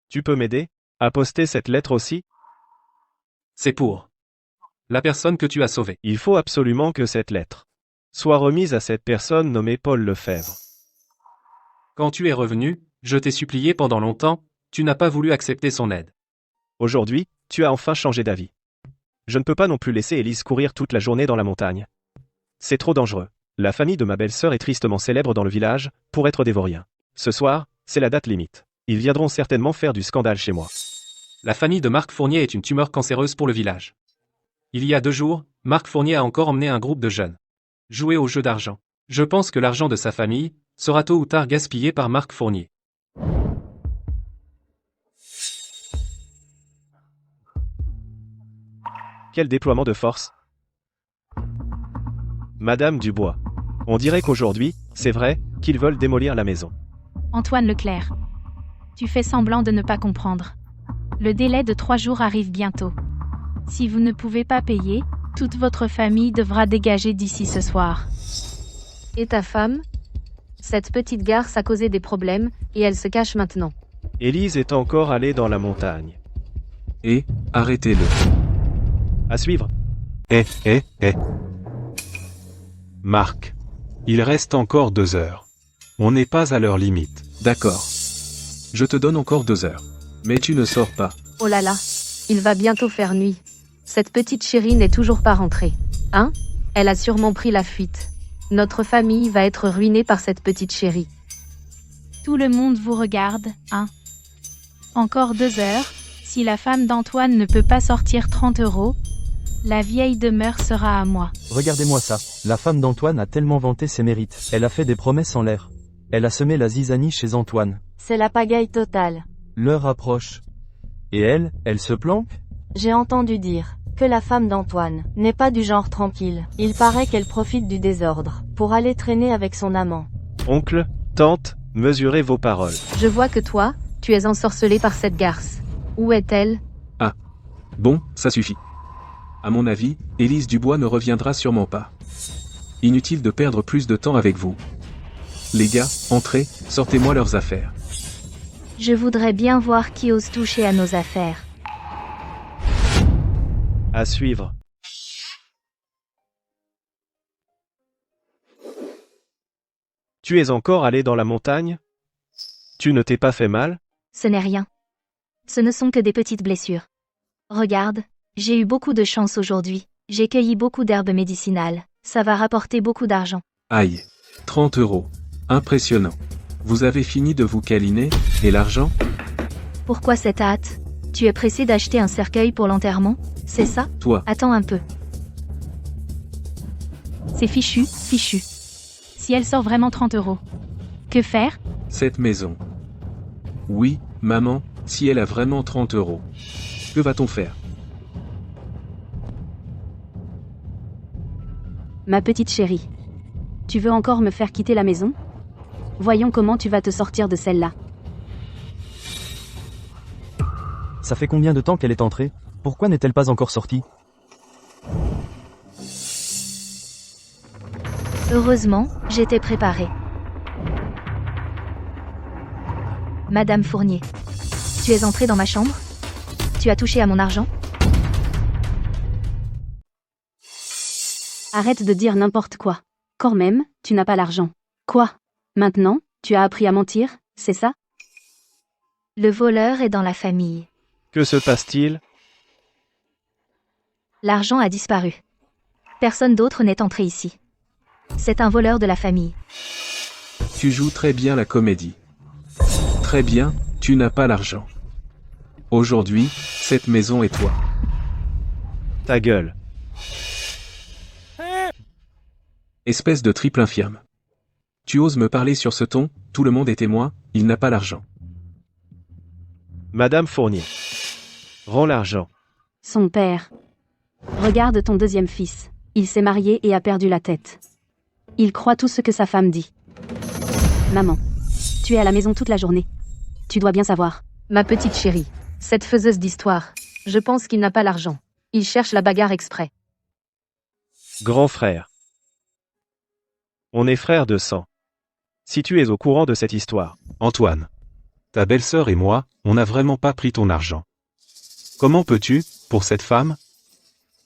Tu peux m'aider à poster cette lettre aussi? C'est pour la personne que tu as sauvée. Il faut absolument que cette lettre soit remise à cette personne nommée Paul Lefebvre. Quand tu es revenu, je t'ai supplié pendant longtemps, tu n'as pas voulu accepter son aide. Aujourd'hui, tu as enfin changé d'avis. Je ne peux pas non plus laisser Élise courir toute la journée dans la montagne. C'est trop dangereux. La famille de ma belle-sœur est tristement célèbre dans le village, pour être des vauriens. Ce soir, c'est la date limite. Ils viendront certainement faire du scandale chez moi. La famille de Marc Fournier est une tumeur cancéreuse pour le village. Il y a 2 jours, Marc Fournier a encore emmené un groupe de jeunes jouer au jeu d'argent. Je pense que l'argent de sa famille sera tôt ou tard gaspillé par Marc Fournier. Quel déploiement de force! Madame Dubois. On dirait qu'aujourd'hui, c'est vrai, qu'ils veulent démolir la maison. Antoine Leclerc. Tu fais semblant de ne pas comprendre. Le délai de 3 jours arrive bientôt. Si vous ne pouvez pas payer, toute votre famille devra dégager d'ici ce soir. Et ta femme? Cette petite garce a causé des problèmes, et elle se cache maintenant. Élise est encore allée dans la montagne. Et, arrêtez-le. À suivre. Marc. Il reste encore 2 heures. On n'est pas à l'heure limite. D'accord. Je te donne encore 2 heures. Mais tu ne sors pas. Oh là là, il va bientôt faire nuit. Cette petite chérie n'est toujours pas rentrée. Hein? Elle a sûrement pris la fuite. Notre famille va être ruinée par cette petite chérie. Tout le monde vous regarde, hein? Encore 2 heures, si la femme d'Antoine ne peut pas sortir 30 €, la vieille demeure sera à moi. Regardez-moi ça. La femme d'Antoine a tellement vanté ses mérites. Elle a fait des promesses en l'air. Elle a semé la zizanie chez Antoine. C'est la pagaille totale. L'heure approche. Et elle se planque? J'ai entendu dire. que la femme d'Antoine n'est pas du genre tranquille. Il paraît qu'elle profite du désordre pour aller traîner avec son amant. Oncle, tante, mesurez vos paroles. Je vois que toi, tu es ensorcelé par cette garce. Où est-elle? Bon, ça suffit. À mon avis, Élise Dubois ne reviendra sûrement pas. Inutile de perdre plus de temps avec vous. Les gars, entrez, sortez-moi leurs affaires. Je voudrais bien voir qui ose toucher à nos affaires. À suivre. Tu es encore allé dans la montagne? Tu ne t'es pas fait mal? Ce n'est rien. Ce ne sont que des petites blessures. Regarde, j'ai eu beaucoup de chance aujourd'hui. J'ai cueilli beaucoup d'herbes médicinales. Ça va rapporter beaucoup d'argent. Aïe. 30 €. Impressionnant. Vous avez fini de vous câliner, et l'argent? Pourquoi cette hâte? Tu es pressé d'acheter un cercueil pour l'enterrement? C'est ça? Toi, Attends un peu. C'est fichu. Si elle sort vraiment 30 €. Que faire? cette maison. Oui, maman, si elle a vraiment 30 €. Que va-t-on faire? Ma petite chérie. Tu veux encore me faire quitter la maison? Voyons comment tu vas te sortir de celle-là. Ça fait combien de temps qu'elle est entrée? Pourquoi n'est-elle pas encore sortie? Heureusement, j'étais préparée. Madame Fournier. Tu es entrée dans ma chambre? Tu as touché à mon argent? Arrête de dire n'importe quoi. Quand même, tu n'as pas l'argent. Quoi? Maintenant, tu as appris à mentir, c'est ça? Le voleur est dans la famille. Que se passe-t-il? L'argent a disparu. Personne d'autre n'est entré ici. C'est un voleur de la famille. Tu joues très bien la comédie. Très bien, tu n'as pas l'argent. Aujourd'hui, cette maison est toi. Ta gueule. Espèce de triple infirme. Tu oses me parler sur ce ton, tout le monde est témoin, il n'a pas l'argent. Madame Fournier. Rends l'argent. Son père. Regarde ton deuxième fils. Il s'est marié et a perdu la tête. Il croit tout ce que sa femme dit. Maman. Tu es à la maison toute la journée. Tu dois bien savoir. Ma petite chérie. Cette faiseuse d'histoire. Je pense qu'il n'a pas l'argent. Il cherche la bagarre exprès. Grand frère. On est frères de sang. Si tu es au courant de cette histoire. Antoine. Ta belle-sœur et moi, on n'a vraiment pas pris ton argent. Comment peux-tu, pour cette femme,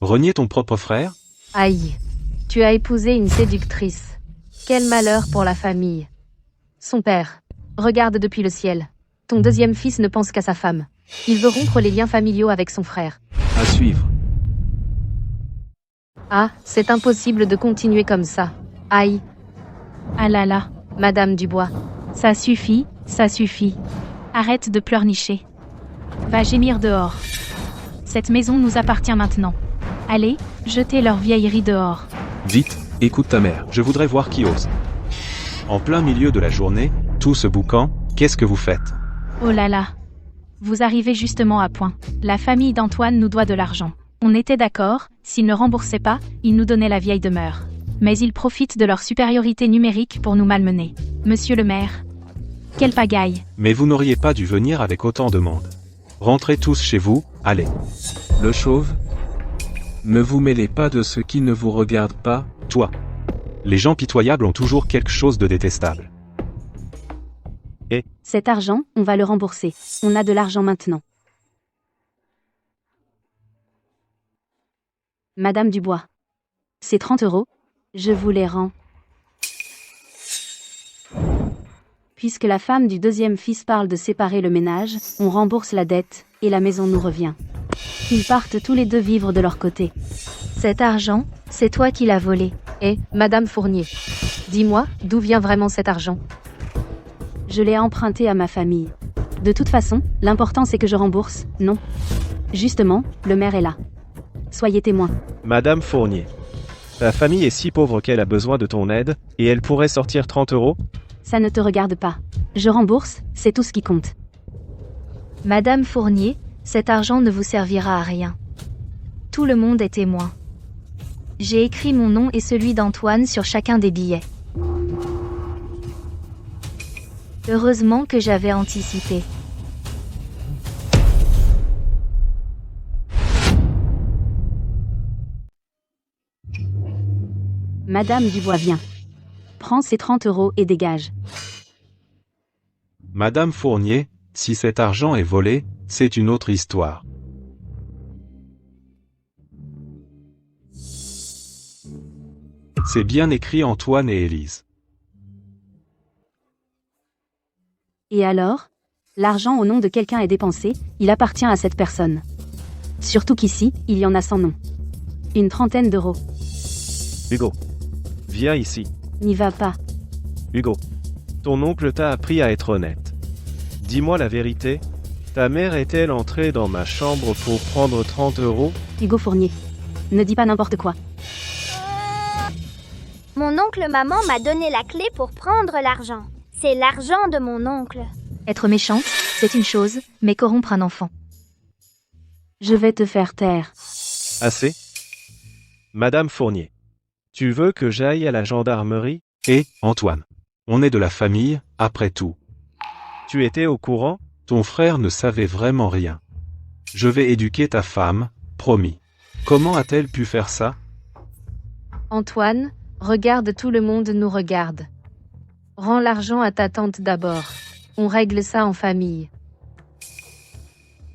renier ton propre frère? Aïe. Tu as épousé une séductrice. Quel malheur pour la famille. Son père. Regarde depuis le ciel. Ton deuxième fils ne pense qu'à sa femme. Il veut rompre les liens familiaux avec son frère. À suivre. Ah, c'est impossible de continuer comme ça. Aïe. Ah là là. Madame Dubois. Ça suffit. Arrête de pleurnicher. Va gémir dehors. Cette maison nous appartient maintenant. Allez, jetez leurs vieilleries dehors. Vite, écoute ta mère. Je voudrais voir qui ose. En plein milieu de la journée, tout ce boucan, qu'est-ce que vous faites? Oh là là. Vous arrivez justement à point. La famille d'Antoine nous doit de l'argent. On était d'accord, s'ils ne remboursaient pas, ils nous donnaient la vieille demeure. Mais ils profitent de leur supériorité numérique pour nous malmener. Monsieur le maire. Quelle pagaille. Mais vous n'auriez pas dû venir avec autant de monde. Rentrez tous chez vous, allez. Le chauve? Ne vous mêlez pas de ce qui ne vous regarde pas. Toi. Les gens pitoyables ont toujours quelque chose de détestable. Cet argent, on va le rembourser. On a de l'argent maintenant. Madame Dubois. C'est 30 €. Je vous les rends. Puisque la femme du deuxième fils parle de séparer le ménage, on rembourse la dette, et la maison nous revient. Ils partent tous les deux vivre de leur côté. Cet argent, c'est toi qui l'as volé. Madame Fournier. Dis-moi, d'où vient vraiment cet argent? Je l'ai emprunté à ma famille. De toute façon, l'important c'est que je rembourse, non? Justement, le maire est là. Soyez témoin. Madame Fournier. Ta famille est si pauvre qu'elle a besoin de ton aide, et elle pourrait sortir 30 €? Ça ne te regarde pas. Je rembourse, c'est tout ce qui compte. Madame Fournier, cet argent ne vous servira à rien. Tout le monde est témoin. J'ai écrit mon nom et celui d'Antoine sur chacun des billets. Heureusement que j'avais anticipé. Madame Dubois vient. Prends ces 30 € et dégage. Madame Fournier, si cet argent est volé, c'est une autre histoire. C'est bien écrit Antoine et Élise. Et alors? L'argent au nom de quelqu'un est dépensé, il appartient à cette personne. Surtout qu'ici, il y en a sans nom. Une 30aine d'euros. Hugo. Viens ici. N'y va pas. Hugo. Ton oncle t'a appris à être honnête. Dis-moi la vérité. Ta mère est-elle entrée dans ma chambre pour prendre 30 €? Hugo Fournier. Ne dis pas n'importe quoi. Mon oncle maman m'a donné la clé pour prendre l'argent. C'est l'argent de mon oncle. Être méchante, c'est une chose, mais corrompre un enfant. Je vais te faire taire. Assez? Madame Fournier. Tu veux que j'aille à la gendarmerie? Et, Antoine. On est de la famille, après tout. Tu étais au courant? Ton frère ne savait vraiment rien. Je vais éduquer ta femme, promis. Comment a-t-elle pu faire ça? Antoine, regarde, tout le monde nous regarde. Rends l'argent à ta tante d'abord. On règle ça en famille.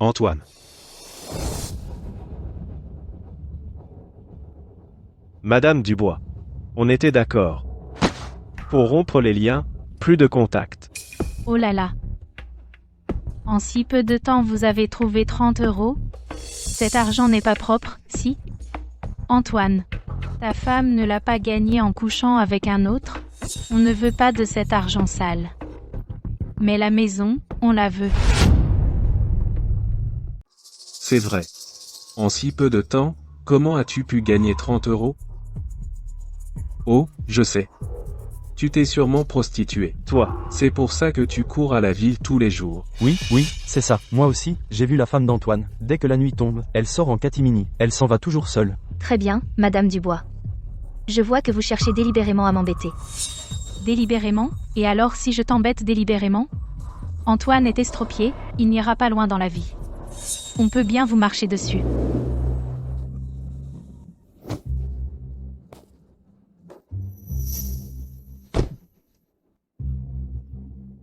Antoine. Madame Dubois. On était d'accord. Pour rompre les liens, plus de contact. Oh là là. En si peu de temps vous avez trouvé 30 €? Cet argent n'est pas propre, si? Antoine, ta femme ne l'a pas gagné en couchant avec un autre? On ne veut pas de cet argent sale. Mais la maison, on la veut. C'est vrai. En si peu de temps, comment as-tu pu gagner 30 €? Oh, je sais. Tu t'es sûrement prostituée. Toi. C'est pour ça que tu cours à la ville tous les jours. Oui, c'est ça. Moi aussi, j'ai vu la femme d'Antoine. Dès que la nuit tombe, elle sort en catimini. Elle s'en va toujours seule. Très bien, Madame Dubois. Je vois que vous cherchez délibérément à m'embêter. Délibérément? Et alors si je t'embête délibérément? Antoine est estropié, il n'ira pas loin dans la vie. On peut bien vous marcher dessus.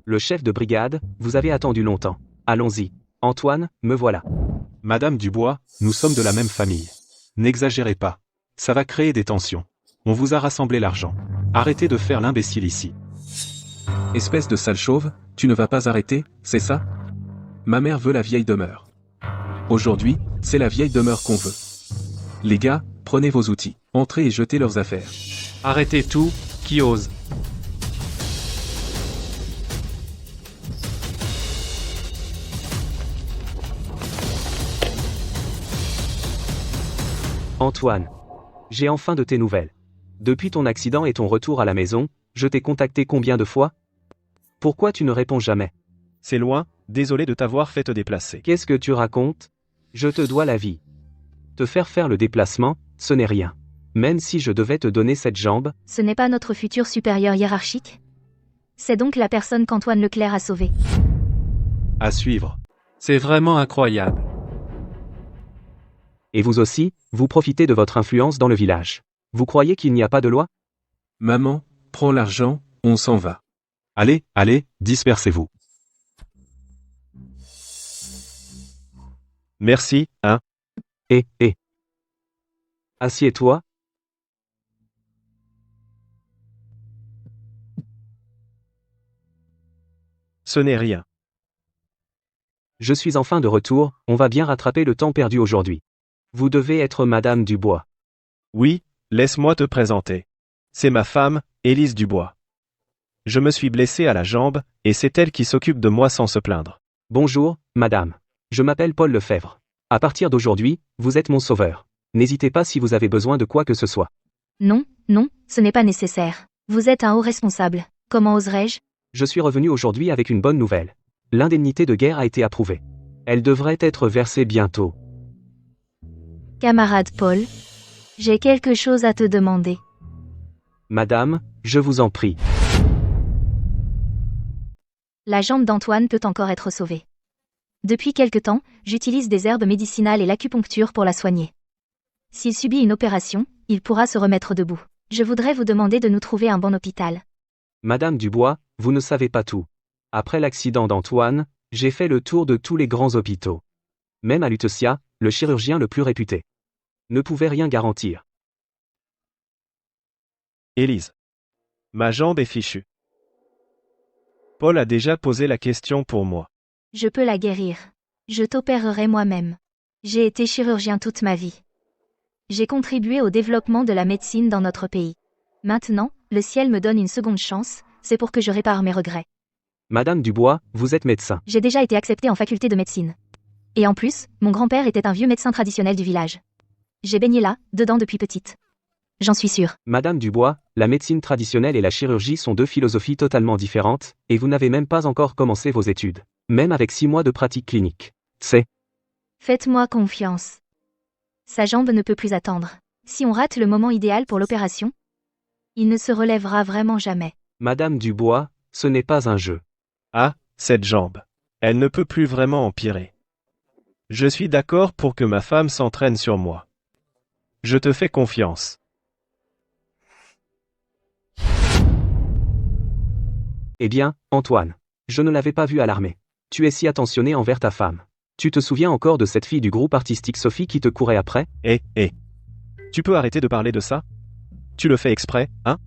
Le chef de brigade, vous avez attendu longtemps. Allons-y. Antoine, me voilà. Madame Dubois, nous sommes de la même famille. N'exagérez pas. Ça va créer des tensions. On vous a rassemblé l'argent. Arrêtez de faire l'imbécile ici. Espèce de sale chauve, tu ne vas pas arrêter, c'est ça? Ma mère veut la vieille demeure. Aujourd'hui, c'est la vieille demeure qu'on veut. Les gars, prenez vos outils, entrez et jetez leurs affaires. Arrêtez tout, qui ose. Antoine. J'ai enfin de tes nouvelles. Depuis ton accident et ton retour à la maison, je t'ai contacté combien de fois? Pourquoi tu ne réponds jamais? C'est loin, désolé de t'avoir fait te déplacer. Qu'est-ce que tu racontes? Je te dois la vie. Te faire le déplacement, ce n'est rien. Même si je devais te donner cette jambe. Ce n'est pas notre futur supérieur hiérarchique? C'est donc la personne qu'Antoine Leclerc a sauvée. À suivre. C'est vraiment incroyable. Et vous aussi, vous profitez de votre influence dans le village. Vous croyez qu'il n'y a pas de loi? Maman, prends l'argent, on s'en va. Allez, dispersez-vous. Merci, hein. Assieds-toi. Ce n'est rien. Je suis enfin de retour, on va bien rattraper le temps perdu aujourd'hui. Vous devez être Madame Dubois. Oui, laisse-moi te présenter. C'est ma femme, Élise Dubois. Je me suis blessé à la jambe, et c'est elle qui s'occupe de moi sans se plaindre. Bonjour, Madame. Je m'appelle Paul Lefebvre. À partir d'aujourd'hui, vous êtes mon sauveur. N'hésitez pas si vous avez besoin de quoi que ce soit. Non, ce n'est pas nécessaire. Vous êtes un haut responsable. Comment oserais-je? Je suis revenu aujourd'hui avec une bonne nouvelle. L'indemnité de guerre a été approuvée. Elle devrait être versée bientôt. Camarade Paul, j'ai quelque chose à te demander. Madame, je vous en prie. La jambe d'Antoine peut encore être sauvée. Depuis quelque temps, j'utilise des herbes médicinales et l'acupuncture pour la soigner. S'il subit une opération, il pourra se remettre debout. Je voudrais vous demander de nous trouver un bon hôpital. Madame Dubois, vous ne savez pas tout. Après l'accident d'Antoine, j'ai fait le tour de tous les grands hôpitaux. Même à Lutetia, le chirurgien le plus réputé ne pouvait rien garantir. Élise. Ma jambe est fichue. Paul a déjà posé la question pour moi. Je peux la guérir. Je t'opérerai moi-même. J'ai été chirurgien toute ma vie. J'ai contribué au développement de la médecine dans notre pays. Maintenant, le ciel me donne une seconde chance, c'est pour que je répare mes regrets. Madame Dubois, vous êtes médecin. J'ai déjà été acceptée en faculté de médecine. Et en plus, mon grand-père était un vieux médecin traditionnel du village. J'ai baigné là, dedans depuis petite. J'en suis sûre. Madame Dubois, la médecine traditionnelle et la chirurgie sont deux philosophies totalement différentes, et vous n'avez même pas encore commencé vos études. Même avec 6 mois de pratique clinique. C'est... Faites-moi confiance. Sa jambe ne peut plus attendre. Si on rate le moment idéal pour l'opération, il ne se relèvera vraiment jamais. Madame Dubois, ce n'est pas un jeu. Ah, cette jambe. Elle ne peut plus vraiment empirer. Je suis d'accord pour que ma femme s'entraîne sur moi. Je te fais confiance. Eh bien, Antoine, je ne l'avais pas vu à l'armée. Tu es si attentionné envers ta femme. Tu te souviens encore de cette fille du groupe artistique Sophie qui te courait après? Tu peux arrêter de parler de ça? Tu le fais exprès, hein?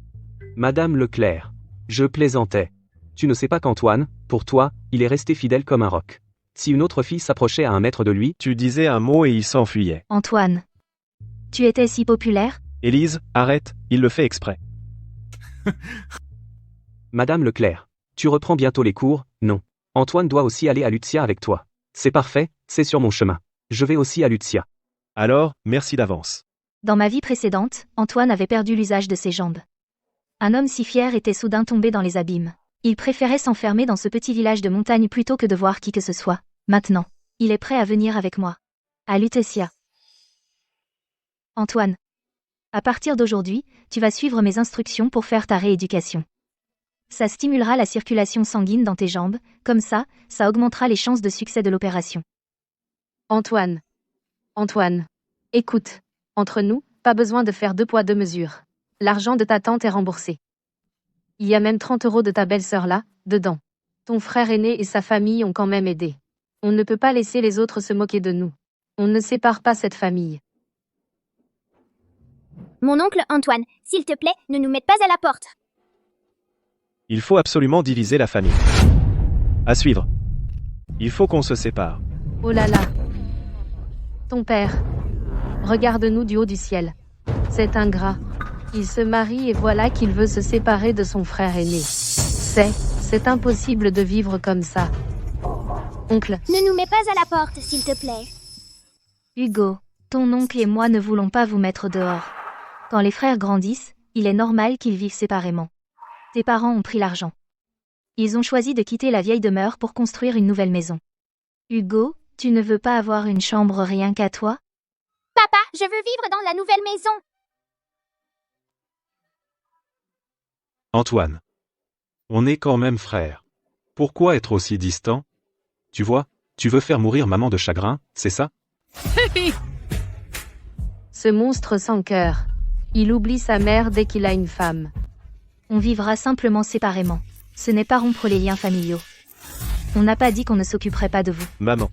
Madame Leclerc. Je plaisantais. Tu ne sais pas qu'Antoine, pour toi, il est resté fidèle comme un roc. Si une autre fille s'approchait à 1 mètre de lui, tu disais un mot et il s'enfuyait. Antoine. Tu étais si populaire? Élise, arrête, il le fait exprès. Madame Leclerc. Tu reprends bientôt les cours, non? Antoine doit aussi aller à Lutetia avec toi. C'est parfait, c'est sur mon chemin. Je vais aussi à Lutetia. Alors, merci d'avance. Dans ma vie précédente, Antoine avait perdu l'usage de ses jambes. Un homme si fier était soudain tombé dans les abîmes. Il préférait s'enfermer dans ce petit village de montagne plutôt que de voir qui que ce soit. Maintenant, il est prêt à venir avec moi. À Lutetia. Antoine. À partir d'aujourd'hui, tu vas suivre mes instructions pour faire ta rééducation. Ça stimulera la circulation sanguine dans tes jambes, comme ça augmentera les chances de succès de l'opération. Antoine. Écoute. Entre nous, pas besoin de faire 2 poids 2 mesures. L'argent de ta tante est remboursé. Il y a même 30 € de ta belle-sœur là, dedans. Ton frère aîné et sa famille ont quand même aidé. On ne peut pas laisser les autres se moquer de nous. On ne sépare pas cette famille. Mon oncle Antoine, s'il te plaît, ne nous mette pas à la porte. Il faut absolument diviser la famille. À suivre. Il faut qu'on se sépare. Oh là là. Ton père. Regarde-nous du haut du ciel. C'est ingrat. Il se marie et voilà qu'il veut se séparer de son frère aîné. C'est impossible de vivre comme ça. Oncle. Ne nous mets pas à la porte, s'il te plaît. Hugo, ton oncle et moi ne voulons pas vous mettre dehors. Quand les frères grandissent, il est normal qu'ils vivent séparément. Tes parents ont pris l'argent. Ils ont choisi de quitter la vieille demeure pour construire une nouvelle maison. Hugo, tu ne veux pas avoir une chambre rien qu'à toi? Papa, je veux vivre dans la nouvelle maison. Antoine. On est quand même frères. Pourquoi être aussi distant? Tu vois, tu veux faire mourir maman de chagrin, c'est ça? Ce monstre sans cœur. Il oublie sa mère dès qu'il a une femme. On vivra simplement séparément. Ce n'est pas rompre les liens familiaux. On n'a pas dit qu'on ne s'occuperait pas de vous. Maman.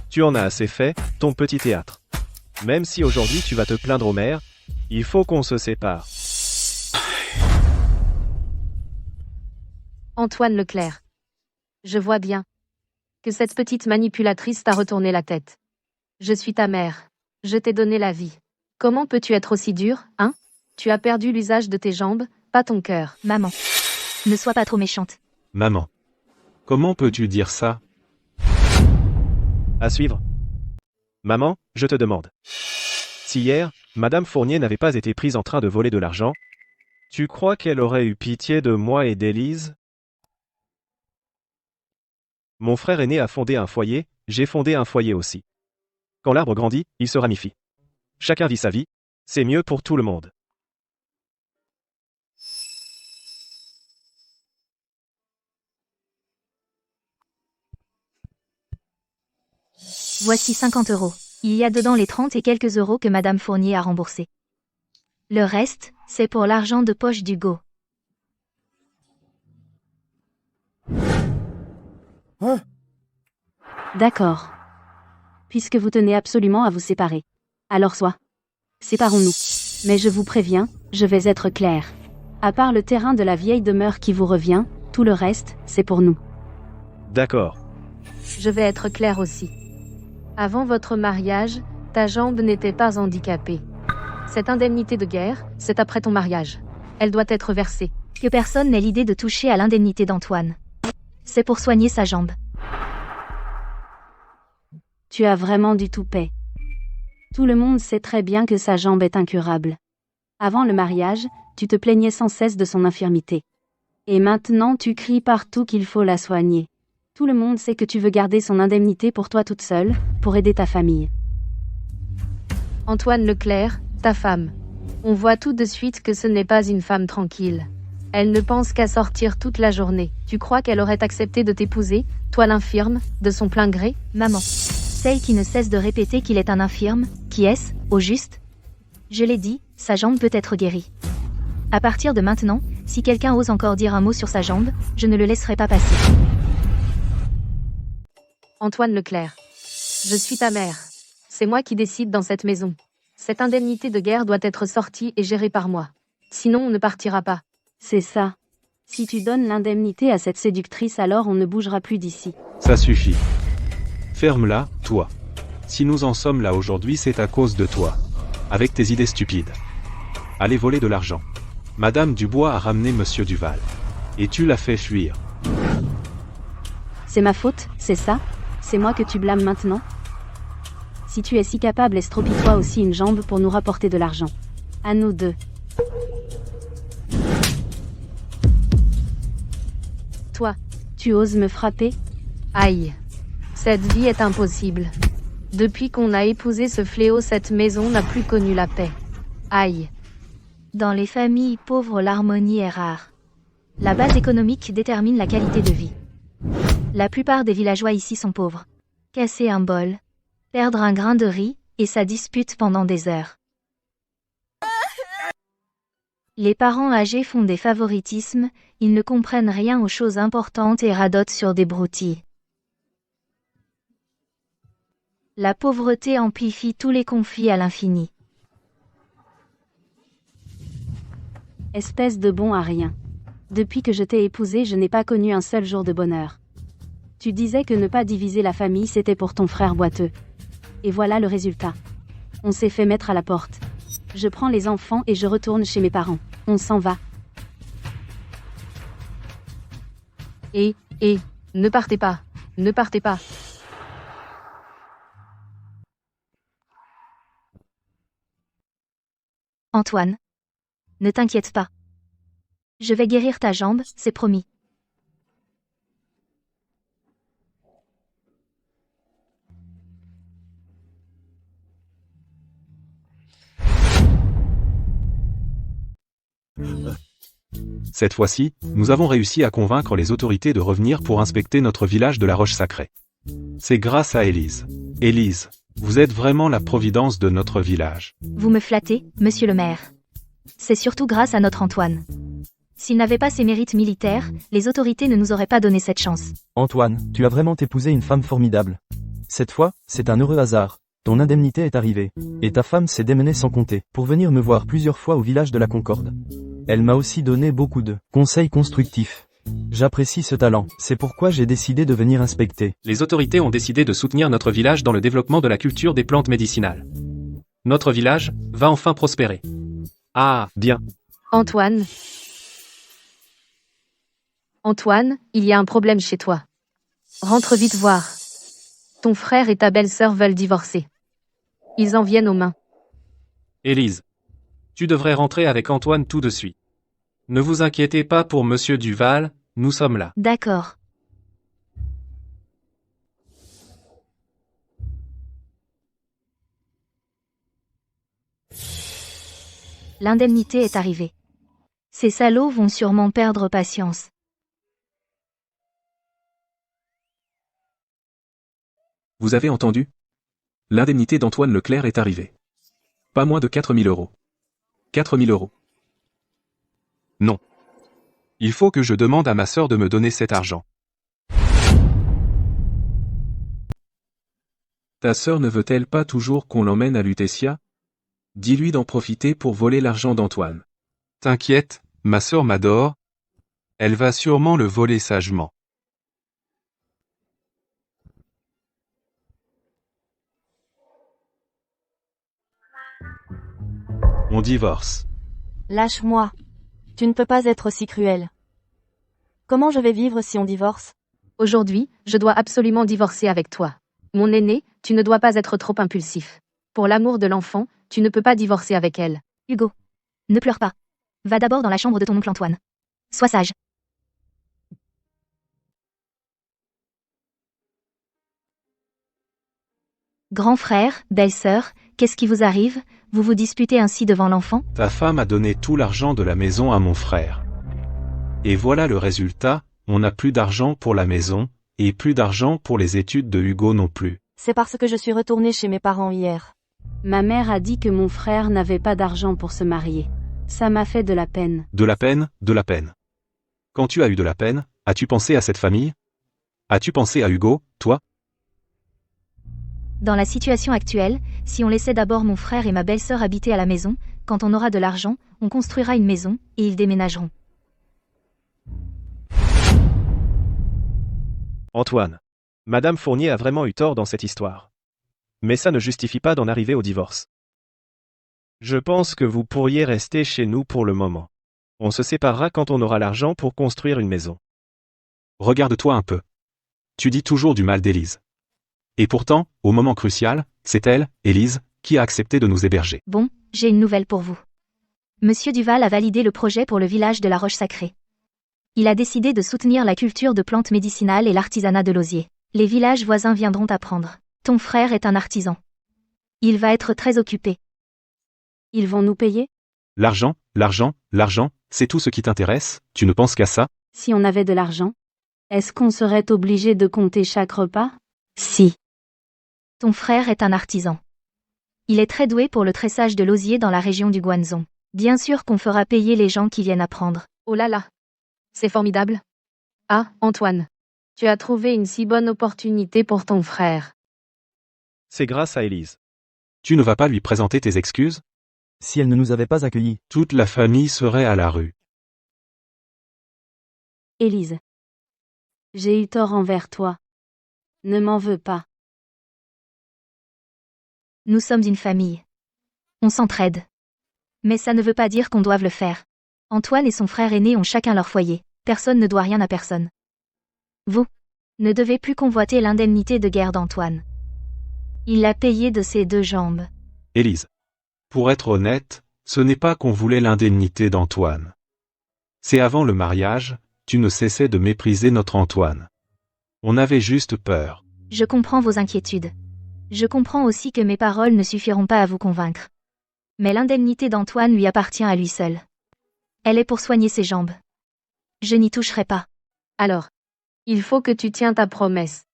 Tu en as assez fait, ton petit théâtre. Même si aujourd'hui tu vas te plaindre aux mères, il faut qu'on se sépare. Antoine Leclerc. Je vois bien que cette petite manipulatrice t'a retourné la tête. Je suis ta mère. Je t'ai donné la vie. Comment peux-tu être aussi dur, hein? Tu as perdu l'usage de tes jambes, pas ton cœur. Maman. Ne sois pas trop méchante. Maman. Comment peux-tu dire ça? À suivre. Maman, je te demande. Si hier, Madame Fournier n'avait pas été prise en train de voler de l'argent, tu crois qu'elle aurait eu pitié de moi et d'Élise? Mon frère aîné a fondé un foyer, j'ai fondé un foyer aussi. Quand l'arbre grandit, il se ramifie. Chacun vit sa vie. C'est mieux pour tout le monde. Voici 50 euros. Il y a dedans les 30 et quelques euros que Madame Fournier a remboursés. Le reste, c'est pour l'argent de poche d'Hugo. D'accord. Puisque vous tenez absolument à vous séparer. Alors soit. Séparons-nous. Mais je vous préviens, je vais être clair. À part le terrain de la vieille demeure qui vous revient, tout le reste, c'est pour nous. D'accord. Je vais être clair aussi. Avant votre mariage, ta jambe n'était pas handicapée. Cette indemnité de guerre, c'est après ton mariage. Elle doit être versée. Que personne n'ait l'idée de toucher à l'indemnité d'Antoine. C'est pour soigner sa jambe. Tu as vraiment du toupet. Tout le monde sait très bien que sa jambe est incurable. Avant le mariage, tu te plaignais sans cesse de son infirmité. Et maintenant tu cries partout qu'il faut la soigner. Tout le monde sait que tu veux garder son indemnité pour toi toute seule, pour aider ta famille. Antoine Leclerc, ta femme. On voit tout de suite que ce n'est pas une femme tranquille. Elle ne pense qu'à sortir toute la journée. Tu crois qu'elle aurait accepté de t'épouser, toi l'infirme, de son plein gré? Maman. Celle qui ne cesse de répéter qu'il est un infirme, qui est-ce, au juste? Je l'ai dit, sa jambe peut être guérie. À partir de maintenant, si quelqu'un ose encore dire un mot sur sa jambe, je ne le laisserai pas passer. Antoine Leclerc. Je suis ta mère. C'est moi qui décide dans cette maison. Cette indemnité de guerre doit être sortie et gérée par moi. Sinon on ne partira pas. C'est ça. Si tu donnes l'indemnité à cette séductrice, alors on ne bougera plus d'ici. Ça suffit. Ferme-la, toi. Si nous en sommes là aujourd'hui, c'est à cause de toi. Avec tes idées stupides. Aller voler de l'argent. Madame Dubois a ramené Monsieur Duval. Et tu l'as fait fuir. C'est ma faute, c'est ça? C'est moi que tu blâmes maintenant? Si tu es si capable, estropie-toi aussi une jambe pour nous rapporter de l'argent. À nous deux. Toi, tu oses me frapper? Aïe. Cette vie est impossible. Depuis qu'on a épousé ce fléau, cette maison n'a plus connu la paix. Aïe. Dans les familles pauvres, l'harmonie est rare. La base économique détermine la qualité de vie. La plupart des villageois ici sont pauvres. Casser un bol, perdre un grain de riz, et ça dispute pendant des heures. Les parents âgés font des favoritismes, ils ne comprennent rien aux choses importantes et radotent sur des broutilles. La pauvreté amplifie tous les conflits à l'infini. Espèce de bon à rien. Depuis que je t'ai épousé, je n'ai pas connu un seul jour de bonheur. Tu disais que ne pas diviser la famille, c'était pour ton frère boiteux. Et voilà le résultat. On s'est fait mettre à la porte. Je prends les enfants et je retourne chez mes parents. On s'en va. Et, ne partez pas. Ne partez pas. Antoine. Ne t'inquiète pas. Je vais guérir ta jambe, c'est promis. Cette fois-ci, nous avons réussi à convaincre les autorités de revenir pour inspecter notre village de la Roche-Sacrée. C'est grâce à Élise. Élise, vous êtes vraiment la providence de notre village. Vous me flattez, monsieur le maire. C'est surtout grâce à notre Antoine. S'il n'avait pas ses mérites militaires, les autorités ne nous auraient pas donné cette chance. Antoine, tu as vraiment épousé une femme formidable. Cette fois, c'est un heureux hasard. Ton indemnité est arrivée. Et ta femme s'est démenée sans compter, pour venir me voir plusieurs fois au village de la Concorde. Elle m'a aussi donné beaucoup de conseils constructifs. J'apprécie ce talent, c'est pourquoi j'ai décidé de venir inspecter. Les autorités ont décidé de soutenir notre village dans le développement de la culture des plantes médicinales. Notre village va enfin prospérer. Ah, Bien. Antoine. Antoine, il y a un problème chez toi. Rentre vite voir. Ton frère et ta belle-sœur veulent divorcer. Ils en viennent aux mains. Élise. Tu devrais rentrer avec Antoine tout de suite. Ne vous inquiétez pas pour Monsieur Duval, nous sommes là. D'accord. L'indemnité est arrivée. Ces salauds vont sûrement perdre patience. Vous avez entendu? L'indemnité d'Antoine Leclerc est arrivée. Pas moins de 4 000 euros. 4 000 euros. Non. Il faut que je demande à ma sœur de me donner cet argent. Ta sœur ne veut-elle pas toujours qu'on l'emmène à Lutetia? Dis-lui d'en profiter pour voler l'argent d'Antoine. T'inquiète, ma sœur m'adore. Elle va sûrement le voler sagement. On divorce. Lâche-moi. Tu ne peux pas être si cruel. Comment je vais vivre si on divorce? Aujourd'hui, je dois absolument divorcer avec toi. Mon aîné, tu ne dois pas être trop impulsif. Pour l'amour de l'enfant, tu ne peux pas divorcer avec elle. Hugo. Ne pleure pas. Va d'abord dans la chambre de ton oncle Antoine. Sois sage. Grand frère, belle-sœur, qu'est-ce qui vous arrive? Vous vous disputez ainsi devant l'enfant? Ta femme a donné tout l'argent de la maison à mon frère. Et voilà le résultat, on n'a plus d'argent pour la maison, et plus d'argent pour les études de Hugo non plus. C'est parce que je suis retournée chez mes parents hier. Ma mère a dit que mon frère n'avait pas d'argent pour se marier. Ça m'a fait de la peine. De la peine, de la peine. Quand tu as eu de la peine, as-tu pensé à cette famille? As-tu pensé à Hugo, toi? Dans la situation actuelle, si on laissait d'abord mon frère et ma belle-sœur habiter à la maison, quand on aura de l'argent, on construira une maison, et ils déménageront. Antoine. Madame Fournier a vraiment eu tort dans cette histoire. Mais ça ne justifie pas d'en arriver au divorce. Je pense que vous pourriez rester chez nous pour le moment. On se séparera quand on aura l'argent pour construire une maison. Regarde-toi un peu. Tu dis toujours du mal d'Élise. Et pourtant, au moment crucial, c'est elle, Élise, qui a accepté de nous héberger. Bon, j'ai une nouvelle pour vous. Monsieur Duval a validé le projet pour le village de la Roche-Sacrée. Il a décidé de soutenir la culture de plantes médicinales et l'artisanat de l'osier. Les villages voisins viendront apprendre. Ton frère est un artisan. Il va être très occupé. Ils vont nous payer? L'argent, l'argent, l'argent, c'est tout ce qui t'intéresse, tu ne penses qu'à ça? Si on avait de l'argent, est-ce qu'on serait obligé de compter chaque repas? Si. Ton frère est un artisan. Il est très doué pour le tressage de l'osier dans la région du Guangzhou. Bien sûr qu'on fera payer les gens qui viennent apprendre. Oh là là. C'est formidable. Ah, Antoine. Tu as trouvé une si bonne opportunité pour ton frère. C'est grâce à Élise. Tu ne vas pas lui présenter tes excuses? Si elle ne nous avait pas accueillis, Toute la famille serait à la rue. Élise. J'ai eu tort envers toi. Ne m'en veux pas. Nous sommes une famille. On s'entraide. Mais ça ne veut pas dire qu'on doive le faire. Antoine et son frère aîné ont chacun leur foyer. Personne ne doit rien à personne. Vous ne devez plus convoiter l'indemnité de guerre d'Antoine. Il l'a payée de ses 2 jambes. Élise. Pour être honnête, ce n'est pas qu'on voulait l'indemnité d'Antoine. C'est avant le mariage, tu ne cessais de mépriser notre Antoine. On avait juste peur. Je comprends vos inquiétudes. Je comprends aussi que mes paroles ne suffiront pas à vous convaincre. Mais l'indemnité d'Antoine lui appartient à lui seul. Elle est pour soigner ses jambes. Je n'y toucherai pas. Alors, il faut que tu tiens ta promesse.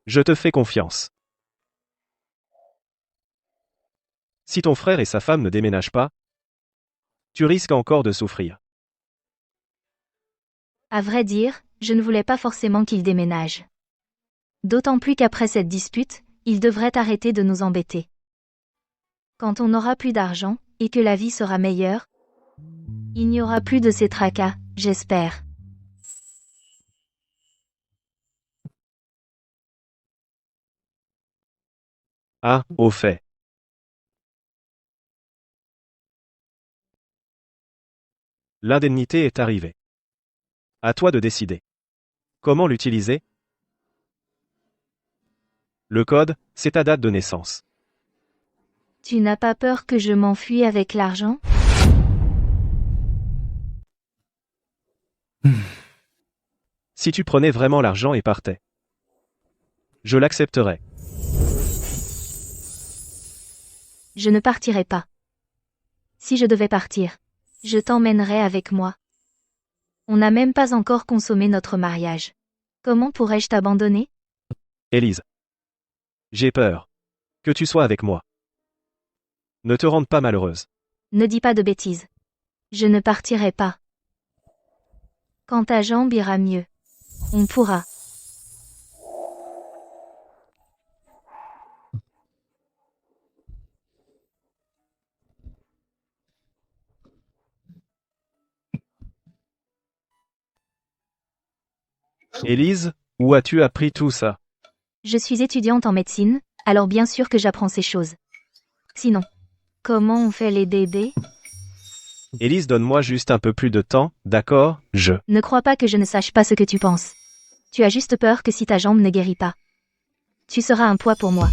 Je te fais confiance. Si ton frère et sa femme ne déménagent pas, tu risques encore de souffrir. À vrai dire, je ne voulais pas forcément qu'il déménage. D'autant plus qu'après cette dispute, il devrait arrêter de nous embêter. Quand on n'aura plus d'argent, et que la vie sera meilleure, il n'y aura plus de ces tracas, j'espère. Ah, au fait. L'indemnité est arrivée. À toi de décider. Comment l'utiliser? Le code, c'est ta date de naissance. Tu n'as pas peur que je m'enfuis avec l'argent? Si tu prenais vraiment l'argent et partais, je l'accepterais. Je ne partirai pas. Si je devais partir, je t'emmènerais avec moi. On n'a même pas encore consommé notre mariage. Comment pourrais-je t'abandonner? Élise. J'ai peur. Que tu sois avec moi. Ne te rende pas malheureuse. Ne dis pas de bêtises. Je ne partirai pas. Quand ta jambe ira mieux, on pourra. Élise, où as-tu appris tout ça? Je suis étudiante en médecine, alors bien sûr que j'apprends ces choses. Sinon, comment on fait les bébés? Élise, donne-moi juste un peu plus de temps, d'accord? Ne crois pas que je ne sache pas ce que tu penses. Tu as juste peur que si ta jambe ne guérit pas, tu seras un poids pour moi.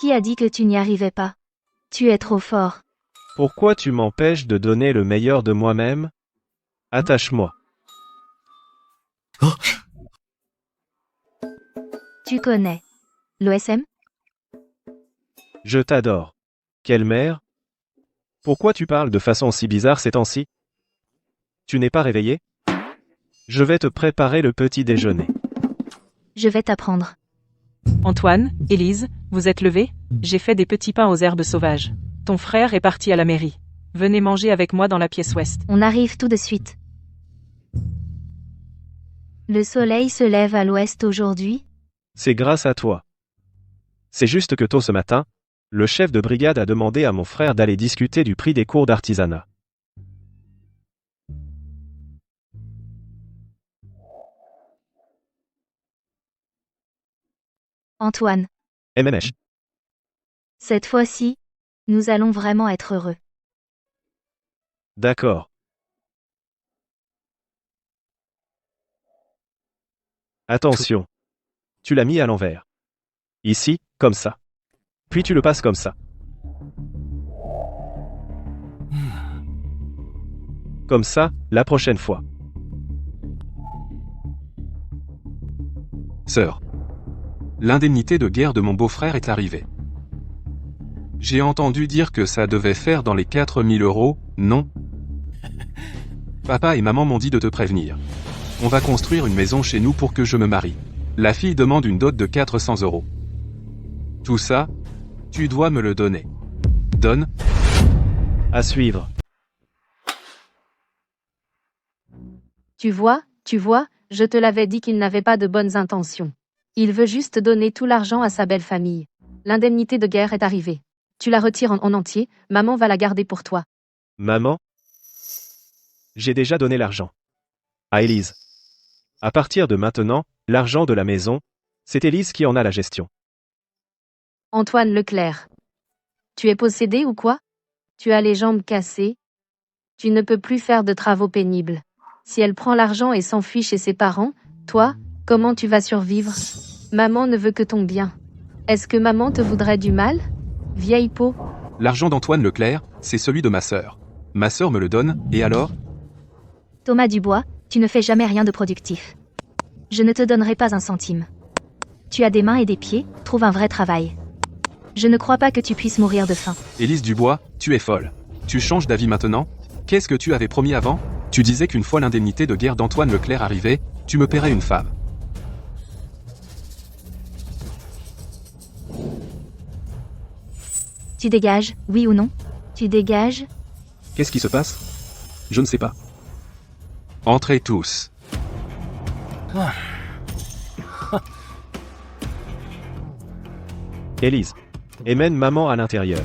Qui a dit que tu n'y arrivais pas? Tu es trop fort. Pourquoi tu m'empêches de donner le meilleur de moi-même? Attache-moi. Tu connais l'OSM? Je t'adore. Quelle mère? Pourquoi tu parles de façon si bizarre ces temps-ci? Tu n'es pas réveillé? Je vais te préparer le petit déjeuner. Je vais t'apprendre. Antoine, Élise, vous êtes levés? J'ai fait des petits pains aux herbes sauvages. Ton frère est parti à la mairie. Venez manger avec moi dans la pièce ouest. On arrive tout de suite. Le soleil se lève à l'ouest aujourd'hui? C'est grâce à toi. C'est juste que tôt ce matin, le chef de brigade a demandé à mon frère d'aller discuter du prix des cours d'artisanat. Antoine, MMH. cette fois-ci, nous allons vraiment être heureux. D'accord. Attention. Tu l'as mis à l'envers. Ici, comme ça. Puis tu le passes comme ça. Comme ça, la prochaine fois. Sœur. L'indemnité de guerre de mon beau-frère est arrivée. J'ai entendu dire que ça devait faire dans les 4000 €, non? Papa et maman m'ont dit de te prévenir. On va construire une maison chez nous pour que je me marie. La fille demande une dot de 400 €. Tout ça, tu dois me le donner. Donne. À suivre. Tu vois, je te l'avais dit qu'il n'avait pas de bonnes intentions. Il veut juste donner tout l'argent à sa belle famille. L'indemnité de guerre est arrivée. Tu la retires en entier, maman va la garder pour toi. Maman? J'ai déjà donné l'argent. À Élise. À partir de maintenant, l'argent de la maison, c'est Élise qui en a la gestion. Antoine Leclerc. Tu es possédé ou quoi? Tu as les jambes cassées? Tu ne peux plus faire de travaux pénibles. Si elle prend l'argent et s'enfuit chez ses parents, toi, comment tu vas survivre? Maman ne veut que ton bien. Est-ce que maman te voudrait du mal? Vieille peau. L'argent d'Antoine Leclerc, c'est celui de ma sœur. Ma sœur me le donne, et alors? Thomas Dubois, tu ne fais jamais rien de productif. Je ne te donnerai pas un centime. Tu as des mains et des pieds, trouve un vrai travail. Je ne crois pas que tu puisses mourir de faim. Élise Dubois, tu es folle. Tu changes d'avis maintenant? Qu'est-ce que tu avais promis avant? Tu disais qu'une fois l'indemnité de guerre d'Antoine Leclerc arrivait, tu me paierais une femme. Tu dégages, oui ou non? Tu dégages? Qu'est-ce qui se passe? Je ne sais pas. Entrez tous. Élise. Et mène maman à l'intérieur.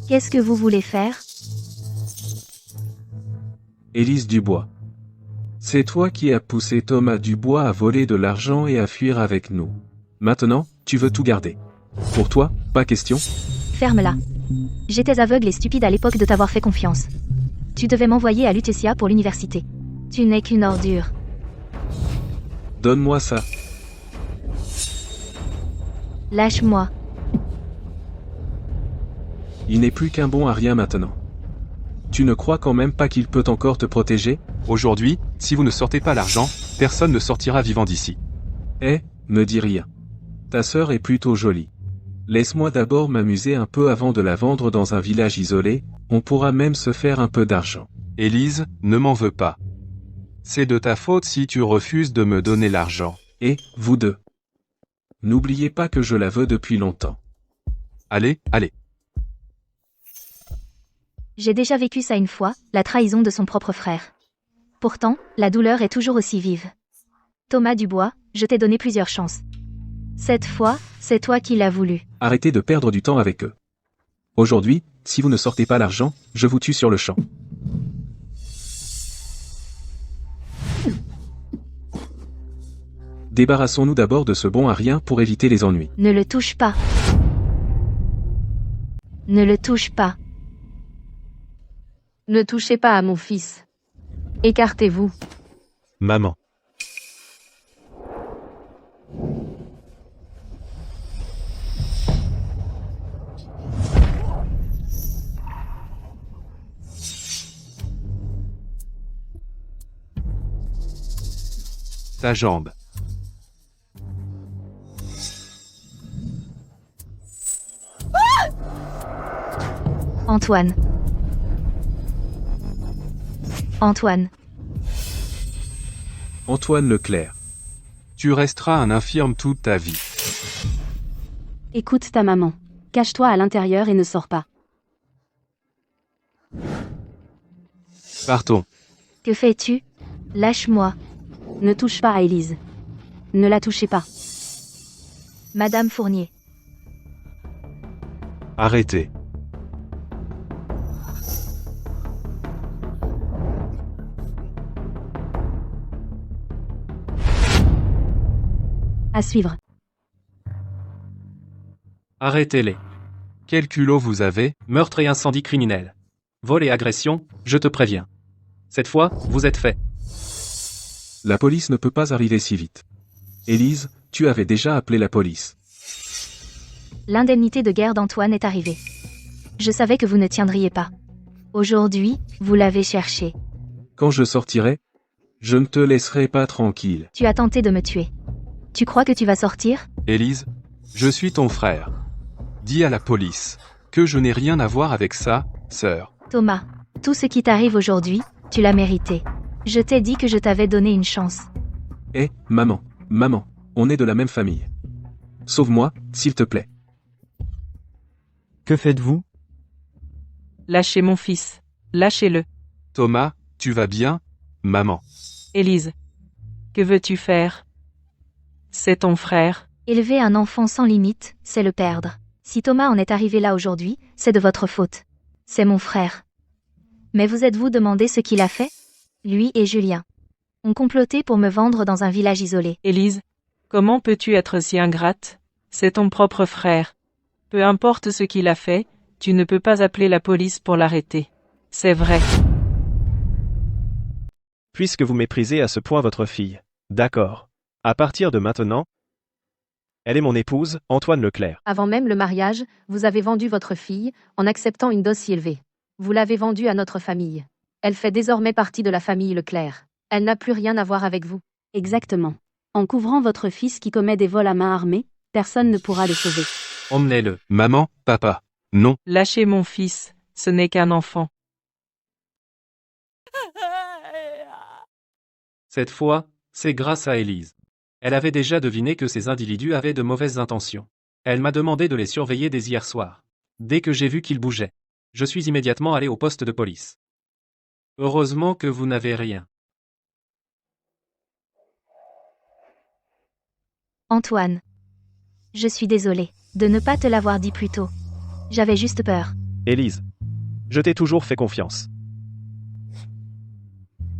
Qu'est-ce que vous voulez faire? Élise Dubois. C'est toi qui as poussé Thomas Dubois à voler de l'argent et à fuir avec nous. Maintenant, tu veux tout garder. Pour toi, pas question? Ferme-la. J'étais aveugle et stupide à l'époque de t'avoir fait confiance. Tu devais m'envoyer à Lutetia pour l'université. Tu n'es qu'une ordure. Donne-moi ça. Lâche-moi. Il n'est plus qu'un bon à rien maintenant. Tu ne crois quand même pas qu'il peut encore te protéger? Aujourd'hui, si vous ne sortez pas l'argent, personne ne sortira vivant d'ici. Eh, me dis rien. Ta sœur est plutôt jolie. Laisse-moi d'abord m'amuser un peu avant de la vendre dans un village isolé, on pourra même se faire un peu d'argent. Élise, ne m'en veux pas. C'est de ta faute si tu refuses de me donner l'argent. Et, vous deux. N'oubliez pas que je la veux depuis longtemps. Allez, allez. J'ai déjà vécu ça une fois, la trahison de son propre frère. Pourtant, la douleur est toujours aussi vive. Thomas Dubois, je t'ai donné plusieurs chances. Cette fois, c'est toi qui l'as voulu. Arrêtez de perdre du temps avec eux. Aujourd'hui, si vous ne sortez pas l'argent, je vous tue sur le champ. Débarrassons-nous d'abord de ce bon à rien pour éviter les ennuis. Ne le touche pas. Ne le touche pas. Ne touchez pas à mon fils. Écartez-vous. Maman. Ta jambe. Antoine. Antoine. Antoine Leclerc. Tu resteras un infirme toute ta vie. Écoute ta maman. Cache-toi à l'intérieur et ne sors pas. Partons. Que fais-tu? Lâche-moi. Ne touche pas à Élise. Ne la touchez pas. Madame Fournier. Arrêtez. À suivre. Arrêtez-les. Quel culot vous avez? Meurtre et incendie criminel. Vol et agression, je te préviens. Cette fois, vous êtes fait. La police ne peut pas arriver si vite. Élise, tu avais déjà appelé la police. L'indemnité de guerre d'Antoine est arrivée. Je savais que vous ne tiendriez pas. Aujourd'hui, vous l'avez cherché. Quand je sortirai, je ne te laisserai pas tranquille. Tu as tenté de me tuer. Tu crois que tu vas sortir? Élise, je suis ton frère. Dis à la police que je n'ai rien à voir avec ça, sœur. Thomas, tout ce qui t'arrive aujourd'hui, tu l'as mérité. Je t'ai dit que je t'avais donné une chance. Eh, maman, on est de la même famille. Sauve-moi, s'il te plaît. Que faites-vous? Lâchez mon fils. Lâchez-le. Thomas, tu vas bien? Maman. Élise. Que veux-tu faire? C'est ton frère. Élever un enfant sans limite, c'est le perdre. Si Thomas en est arrivé là aujourd'hui, c'est de votre faute. C'est mon frère. Mais vous êtes-vous demandé ce qu'il a fait? Lui et Julien ont comploté pour me vendre dans un village isolé. Élise, comment peux-tu être si ingrate? C'est ton propre frère. Peu importe ce qu'il a fait, tu ne peux pas appeler la police pour l'arrêter. C'est vrai. Puisque vous méprisez à ce point votre fille. D'accord. À partir de maintenant, elle est mon épouse, Antoine Leclerc. Avant même le mariage, vous avez vendu votre fille, en acceptant une dose si élevée. Vous l'avez vendue à notre famille. Elle fait désormais partie de la famille Leclerc. Elle n'a plus rien à voir avec vous. Exactement. En couvrant votre fils qui commet des vols à main armée, personne ne pourra le sauver. Emmenez-le. Maman, papa. Non. Lâchez mon fils, ce n'est qu'un enfant. Cette fois, c'est grâce à Élise. Elle avait déjà deviné que ces individus avaient de mauvaises intentions. Elle m'a demandé de les surveiller dès hier soir. Dès que j'ai vu qu'ils bougeaient, je suis immédiatement allé au poste de police. Heureusement que vous n'avez rien. Antoine. Je suis désolée de ne pas te l'avoir dit plus tôt. J'avais juste peur. Élise. Je t'ai toujours fait confiance.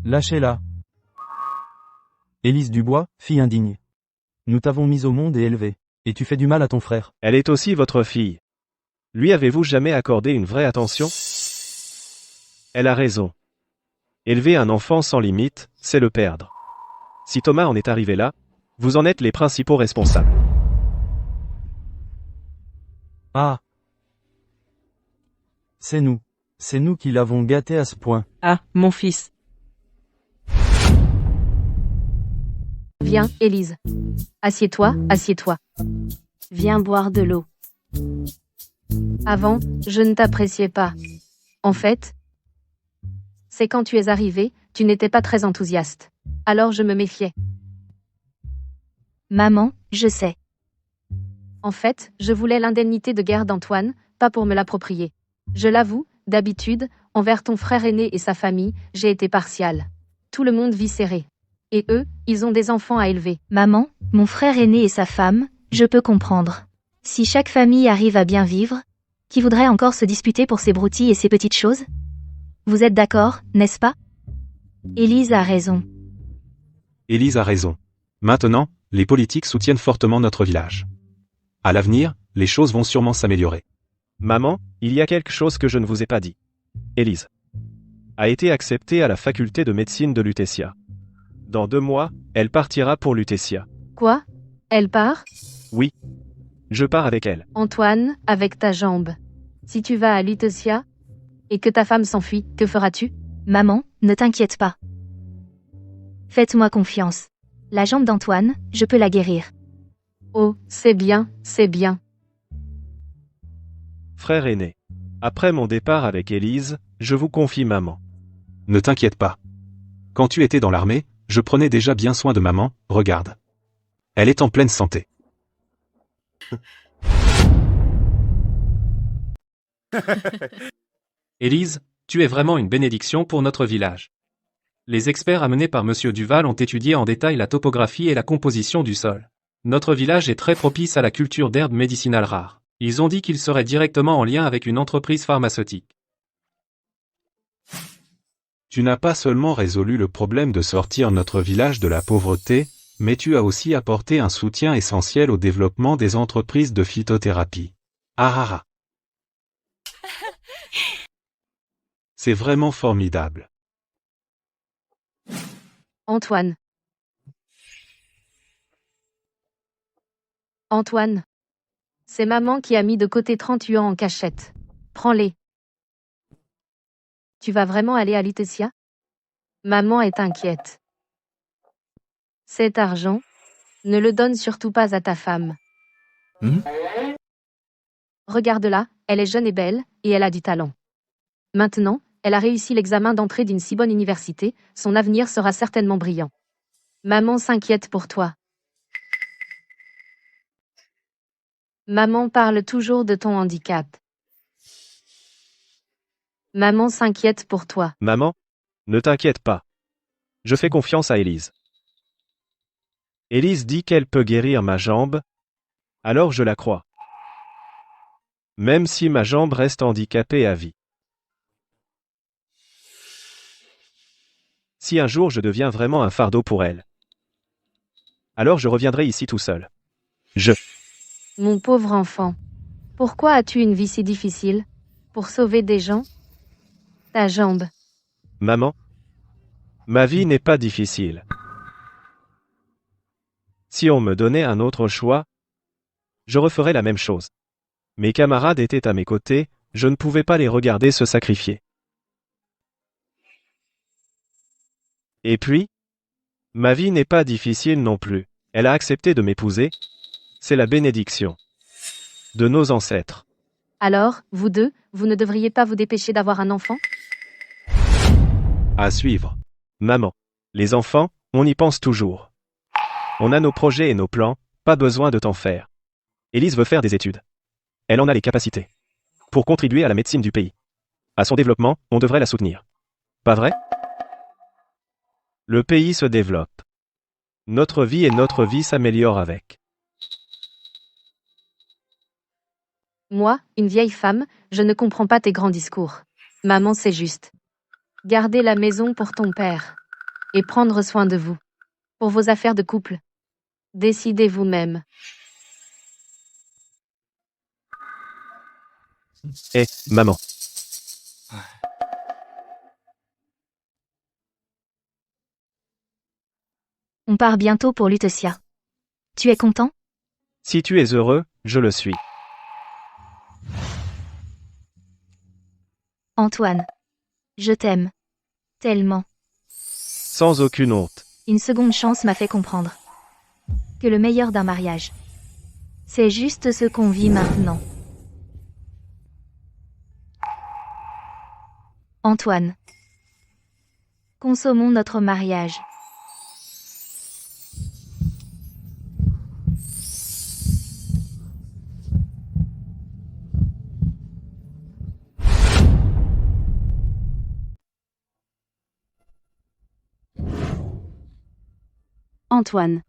Lâchez-la. Élise Dubois, fille indigne. Nous t'avons mise au monde et élevée. Et tu fais du mal à ton frère. Elle est aussi votre fille. Lui avez-vous jamais accordé une vraie attention? Elle a raison. Élever un enfant sans limite, c'est le perdre. Si Thomas en est arrivé là, vous en êtes les principaux responsables. Ah. C'est nous. C'est nous qui l'avons gâté à ce point. Ah, mon fils. Viens, Élise. Assieds-toi, assieds-toi. Viens boire de l'eau. Avant, je ne t'appréciais pas. En fait, c'est quand tu es arrivé, tu n'étais pas très enthousiaste. Alors je me méfiais. Maman, je sais. En fait, je voulais l'indemnité de guerre d'Antoine, pas pour me l'approprier. Je l'avoue, d'habitude, envers ton frère aîné et sa famille, j'ai été partiale. Tout le monde vit serré. Et eux, ils ont des enfants à élever. Maman, mon frère aîné et sa femme, je peux comprendre. Si chaque famille arrive à bien vivre, qui voudrait encore se disputer pour ces broutilles et ces petites choses? Vous êtes d'accord, n'est-ce pas? Élise a raison. Élise a raison. Maintenant, les politiques soutiennent fortement notre village. À l'avenir, les choses vont sûrement s'améliorer. Maman, il y a quelque chose que je ne vous ai pas dit. Élise a été acceptée à la faculté de médecine de Lutetia. Dans 2 mois, elle partira pour Lutetia. Quoi? Elle part? Oui. Je pars avec elle. Antoine, avec ta jambe. Si tu vas à Lutetia et que ta femme s'enfuit, que feras-tu? Maman, ne t'inquiète pas. Faites-moi confiance. La jambe d'Antoine, je peux la guérir. Oh, c'est bien, c'est bien. Frère aîné. Après mon départ avec Élise, je vous confie maman. Ne t'inquiète pas. Quand tu étais dans l'armée, je prenais déjà bien soin de maman, regarde. Elle est en pleine santé. Élise, tu es vraiment une bénédiction pour notre village. Les experts amenés par Monsieur Duval ont étudié en détail la topographie et la composition du sol. Notre village est très propice à la culture d'herbes médicinales rares. Ils ont dit qu'il serait directement en lien avec une entreprise pharmaceutique. Tu n'as pas seulement résolu le problème de sortir notre village de la pauvreté, mais tu as aussi apporté un soutien essentiel au développement des entreprises de phytothérapie. Ah ah ah. C'est vraiment formidable. Antoine. Antoine. C'est maman qui a mis de côté 30 yuans en cachette. Prends-les. Tu vas vraiment aller à Lutetia? Maman est inquiète. Cet argent, ne le donne surtout pas à ta femme. Regarde-la, elle est jeune et belle, et elle a du talent. Maintenant, elle a réussi l'examen d'entrée d'une si bonne université, son avenir sera certainement brillant. Maman s'inquiète pour toi. Maman parle toujours de ton handicap. Maman s'inquiète pour toi. Maman, ne t'inquiète pas. Je fais confiance à Élise. Élise dit qu'elle peut guérir ma jambe, alors je la crois. Même si ma jambe reste handicapée à vie. Si un jour je deviens vraiment un fardeau pour elle, alors je reviendrai ici tout seul. Mon pauvre enfant. Pourquoi as-tu une vie si difficile? Pour sauver des gens? Ta jambe. Maman, ma vie n'est pas difficile. Si on me donnait un autre choix, je referais la même chose. Mes camarades étaient à mes côtés, je ne pouvais pas les regarder se sacrifier. Et puis, ma vie n'est pas difficile non plus. Elle a accepté de m'épouser. C'est la bénédiction de nos ancêtres. Alors, vous deux, vous ne devriez pas vous dépêcher d'avoir un enfant? À suivre. Maman, les enfants, on y pense toujours. On a nos projets et nos plans, pas besoin de t'en faire. Élise veut faire des études. Elle en a les capacités. Pour contribuer à la médecine du pays. À son développement, on devrait la soutenir. Pas vrai? Le pays se développe. Notre vie s'améliore avec. Moi, une vieille femme, je ne comprends pas tes grands discours. Maman, c'est juste. Garder la maison pour ton père. Et prendre soin de vous. Pour vos affaires de couple. Décidez vous-même. Eh, maman. On part bientôt pour Lutetia. Tu es content? Si tu es heureux, je le suis. Antoine. Je t'aime. Tellement. Sans aucune honte. Une seconde chance m'a fait comprendre que le meilleur d'un mariage, c'est juste ce qu'on vit maintenant. Antoine. Consommons notre mariage. Antoine.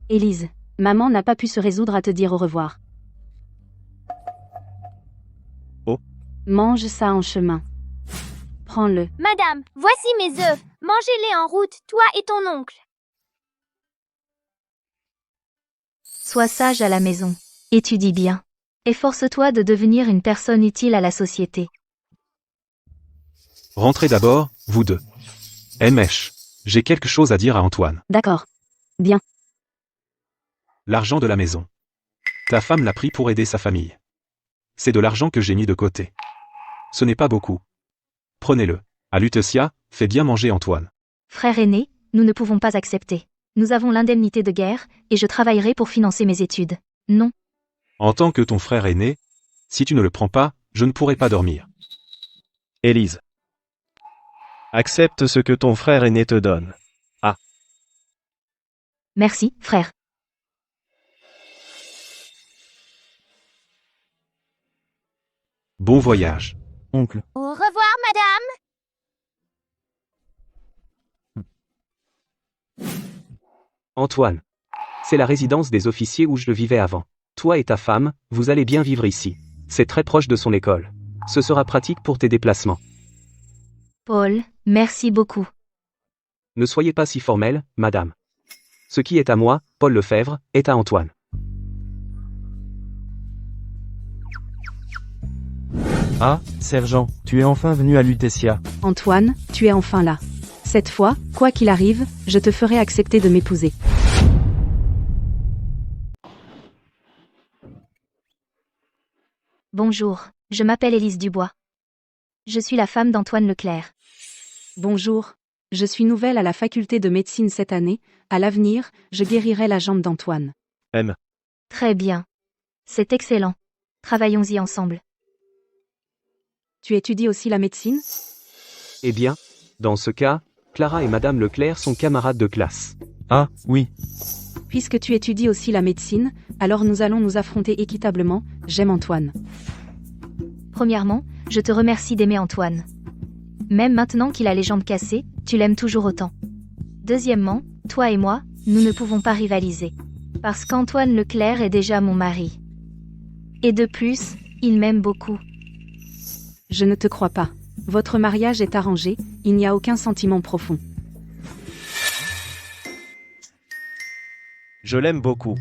Élise, maman n'a pas pu se résoudre à te dire au revoir. Oh. Mange ça en chemin. Prends-le. Madame, voici mes œufs. Mangez-les en route, toi et ton oncle. Sois sage à la maison. Étudie bien. Efforce-toi de devenir une personne utile à la société. Rentrez d'abord, vous deux. Mèche, j'ai quelque chose à dire à Antoine. D'accord. Bien. L'argent de la maison. Ta femme l'a pris pour aider sa famille. C'est de l'argent que j'ai mis de côté. Ce n'est pas beaucoup. Prenez-le. À Lutetia, fais bien manger Antoine. Frère aîné, nous ne pouvons pas accepter. Nous avons l'indemnité de guerre, et je travaillerai pour financer mes études. Non. En tant que ton frère aîné, si tu ne le prends pas, je ne pourrai pas dormir. Élise. Accepte ce que ton frère aîné te donne. Ah. Merci, frère. Bon voyage. Oncle. Au revoir, madame. Antoine. C'est la résidence des officiers où je vivais avant. Toi et ta femme, vous allez bien vivre ici. C'est très proche de son école. Ce sera pratique pour tes déplacements. Paul, merci beaucoup. Ne soyez pas si formelle, madame. Ce qui est à moi, Paul Lefebvre, est à Antoine. Ah, sergent, tu es enfin venu à Lutetia. Antoine, tu es enfin là. Cette fois, quoi qu'il arrive, je te ferai accepter de m'épouser. Bonjour, je m'appelle Élise Dubois. Je suis la femme d'Antoine Leclerc. Bonjour. Je suis nouvelle à la faculté de médecine cette année. À l'avenir, je guérirai la jambe d'Antoine. M. Très bien. C'est excellent. Travaillons-y ensemble. Tu étudies aussi la médecine? Eh bien, dans ce cas, Clara et Madame Leclerc sont camarades de classe. Ah, oui. Puisque tu étudies aussi la médecine, alors nous allons nous affronter équitablement. J'aime Antoine. Premièrement, je te remercie d'aimer Antoine. Même maintenant qu'il a les jambes cassées, tu l'aimes toujours autant. Deuxièmement, toi et moi, nous ne pouvons pas rivaliser. Parce qu'Antoine Leclerc est déjà mon mari. Et de plus, il m'aime beaucoup. Je ne te crois pas. Votre mariage est arrangé, il n'y a aucun sentiment profond. Je l'aime beaucoup.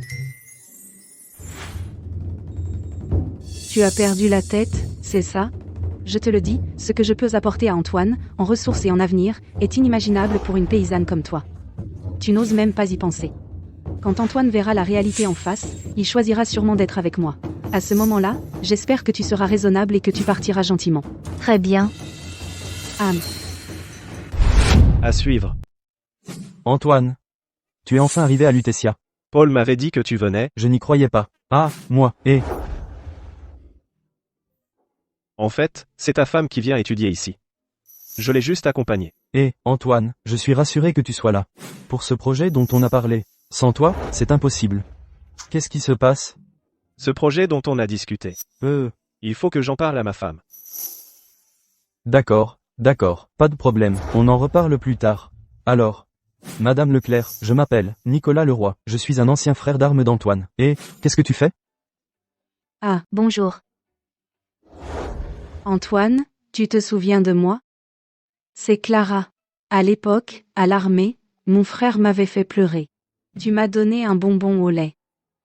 Tu as perdu la tête, c'est ça? Je te le dis, ce que je peux apporter à Antoine, en ressources et en avenir, est inimaginable pour une paysanne comme toi. Tu n'oses même pas y penser. Quand Antoine verra la réalité en face, il choisira sûrement d'être avec moi. À ce moment-là, j'espère que tu seras raisonnable et que tu partiras gentiment. Très bien. À suivre. Antoine. Tu es enfin arrivé à Lutetia. Paul m'avait dit que tu venais. Je n'y croyais pas. Ah, moi, et... En fait, c'est ta femme qui vient étudier ici. Je l'ai juste accompagnée. Et, Antoine, je suis rassuré que tu sois là. Pour ce projet dont on a parlé. Sans toi, c'est impossible. Qu'est-ce qui se passe? Ce projet dont on a discuté. Il faut que j'en parle à ma femme. D'accord, pas de problème, on en reparle plus tard. Alors, Madame Leclerc, je m'appelle Nicolas Leroy, je suis un ancien frère d'armes d'Antoine. Et, qu'est-ce que tu fais? Ah, Bonjour. Antoine, tu te souviens de moi? C'est Clara. À l'époque, à l'armée, mon frère m'avait fait pleurer. Tu m'as donné un bonbon au lait.